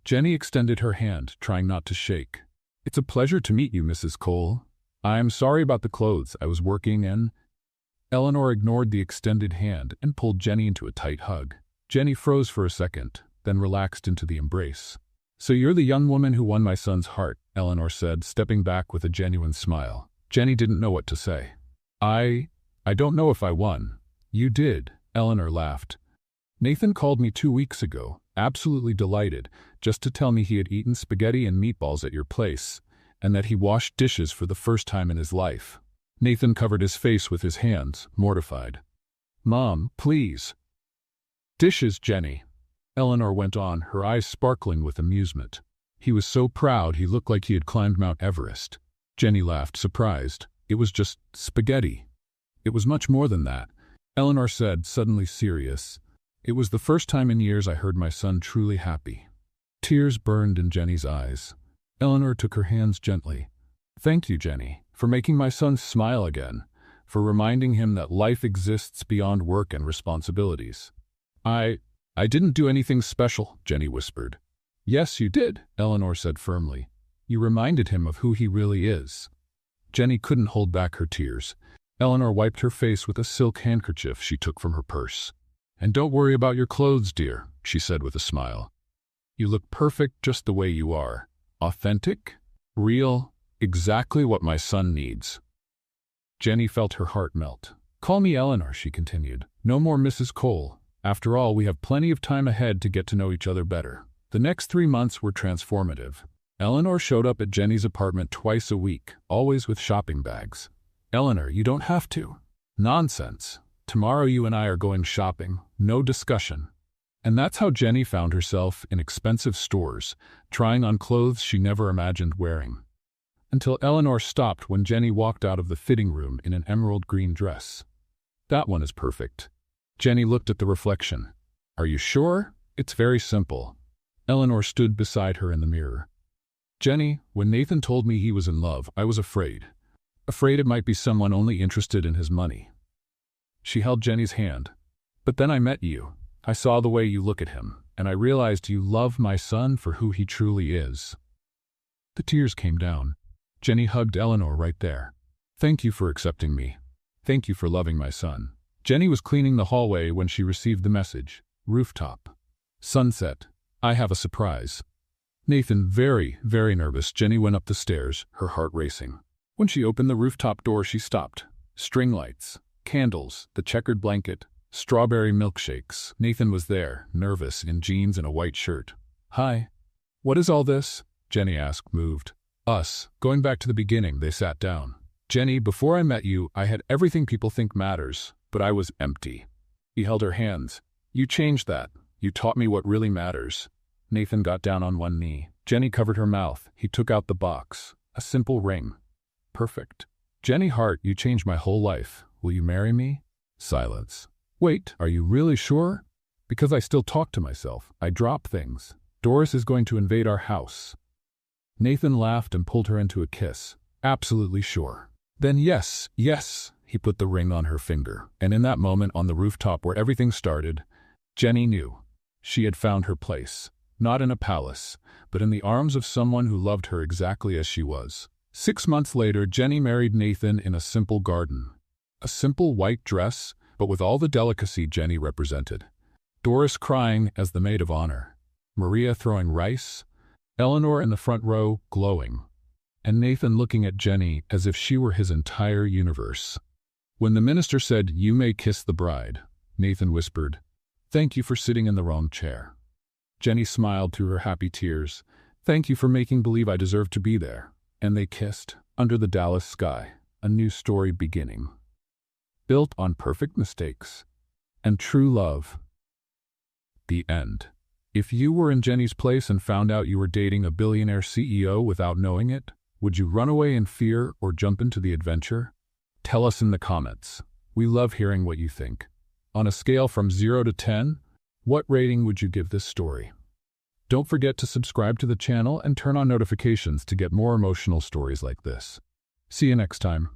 Jenny extended her hand, trying not to shake. "It's a pleasure to meet you, Mrs. Cole. I'm sorry about the clothes. I was working and—" Eleanor ignored the extended hand and pulled Jenny into a tight hug. Jenny froze for a second, then relaxed into the embrace. "So you're the young woman who won my son's heart," Eleanor said, stepping back with a genuine smile. Jenny didn't know what to say. I don't know if I won." "You did," Eleanor laughed. "Nathan called me 2 weeks ago, absolutely delighted, just to tell me he had eaten spaghetti and meatballs at your place, and that he washed dishes for the first time in his life." Nathan covered his face with his hands, mortified. "Mom, please." "Dishes, Jenny," Eleanor went on, her eyes sparkling with amusement. "He was so proud he looked like he had climbed Mount Everest." Jenny laughed, surprised. "It was just spaghetti." "It was much more than that," Eleanor said, suddenly serious. "It was the first time in years I heard my son truly happy." Tears burned in Jenny's eyes. Eleanor took her hands gently. "Thank you, Jenny, for making my son smile again, for reminding him that life exists beyond work and responsibilities." I didn't do anything special," Jenny whispered. "Yes, you did," Eleanor said firmly. "You reminded him of who he really is." Jenny couldn't hold back her tears. Eleanor wiped her face with a silk handkerchief she took from her purse. "And don't worry about your clothes, dear," she said with a smile. "You look perfect just the way you are. Authentic, real, Exactly what my son needs. Jenny felt her heart melt. Call me Eleanor, she continued. No more Mrs. Cole. After all, we have plenty of time ahead to get to know each other better. The next 3 months were transformative. Eleanor showed up at Jenny's apartment twice a week, always with shopping bags. Eleanor, you don't have to. Nonsense. Tomorrow you and I are going shopping. No discussion. And that's how Jenny found herself in expensive stores, trying on clothes she never imagined wearing. Until Eleanor stopped when Jenny walked out of the fitting room in an emerald green dress. That one is perfect. Jenny looked at the reflection. Are you sure? It's very simple. Eleanor stood beside her in the mirror. Jenny, when Nathan told me he was in love, I was afraid. Afraid it might be someone only interested in his money. She held Jenny's hand. But then I met you. I saw the way you look at him, and I realized you love my son for who he truly is. The tears came down. Jenny hugged Eleanor right there. Thank you for accepting me. Thank you for loving my son. Jenny was cleaning the hallway when she received the message. Rooftop. Sunset. I have a surprise. Nathan, very, very nervous, Jenny went up the stairs, her heart racing. When she opened the rooftop door, she stopped. String lights, candles, the checkered blanket, strawberry milkshakes. Nathan was there, nervous, in jeans and a white shirt. Hi. What is all this? Jenny asked, moved. Us. Going back to the beginning, they sat down. Jenny, before I met you, I had everything people think matters, but I was empty. He held her hands. You changed that. You taught me what really matters. Nathan got down on one knee. Jenny covered her mouth. He took out the box. A simple ring. Perfect. Jenny Hart, you changed my whole life. Will you marry me? Silence. Wait, are you really sure? Because I still talk to myself. I drop things. Doris is going to invade our house. Nathan laughed and pulled her into a kiss. Absolutely sure. Then yes, yes. He put the ring on her finger. And in that moment on the rooftop where everything started, Jenny knew. She had found her place. Not in a palace, but in the arms of someone who loved her exactly as she was. 6 months later, Jenny married Nathan in a simple garden. A simple white dress, but with all the delicacy Jenny represented. Doris crying as the maid of honor. Maria throwing rice. Eleanor in the front row, glowing. And Nathan looking at Jenny as if she were his entire universe. When the minister said, "You may kiss the bride," Nathan whispered, "Thank you for sitting in the wrong chair." Jenny smiled through her happy tears. "Thank you for making believe I deserved to be there." And they kissed, under the Dallas sky, a new story beginning. Built on perfect mistakes and true love. The end. If you were in Jenny's place and found out you were dating a billionaire CEO without knowing it, would you run away in fear or jump into the adventure? Tell us in the comments. We love hearing what you think. On a scale from 0 to 10, what rating would you give this story? Don't forget to subscribe to the channel and turn on notifications to get more emotional stories like this. See you next time.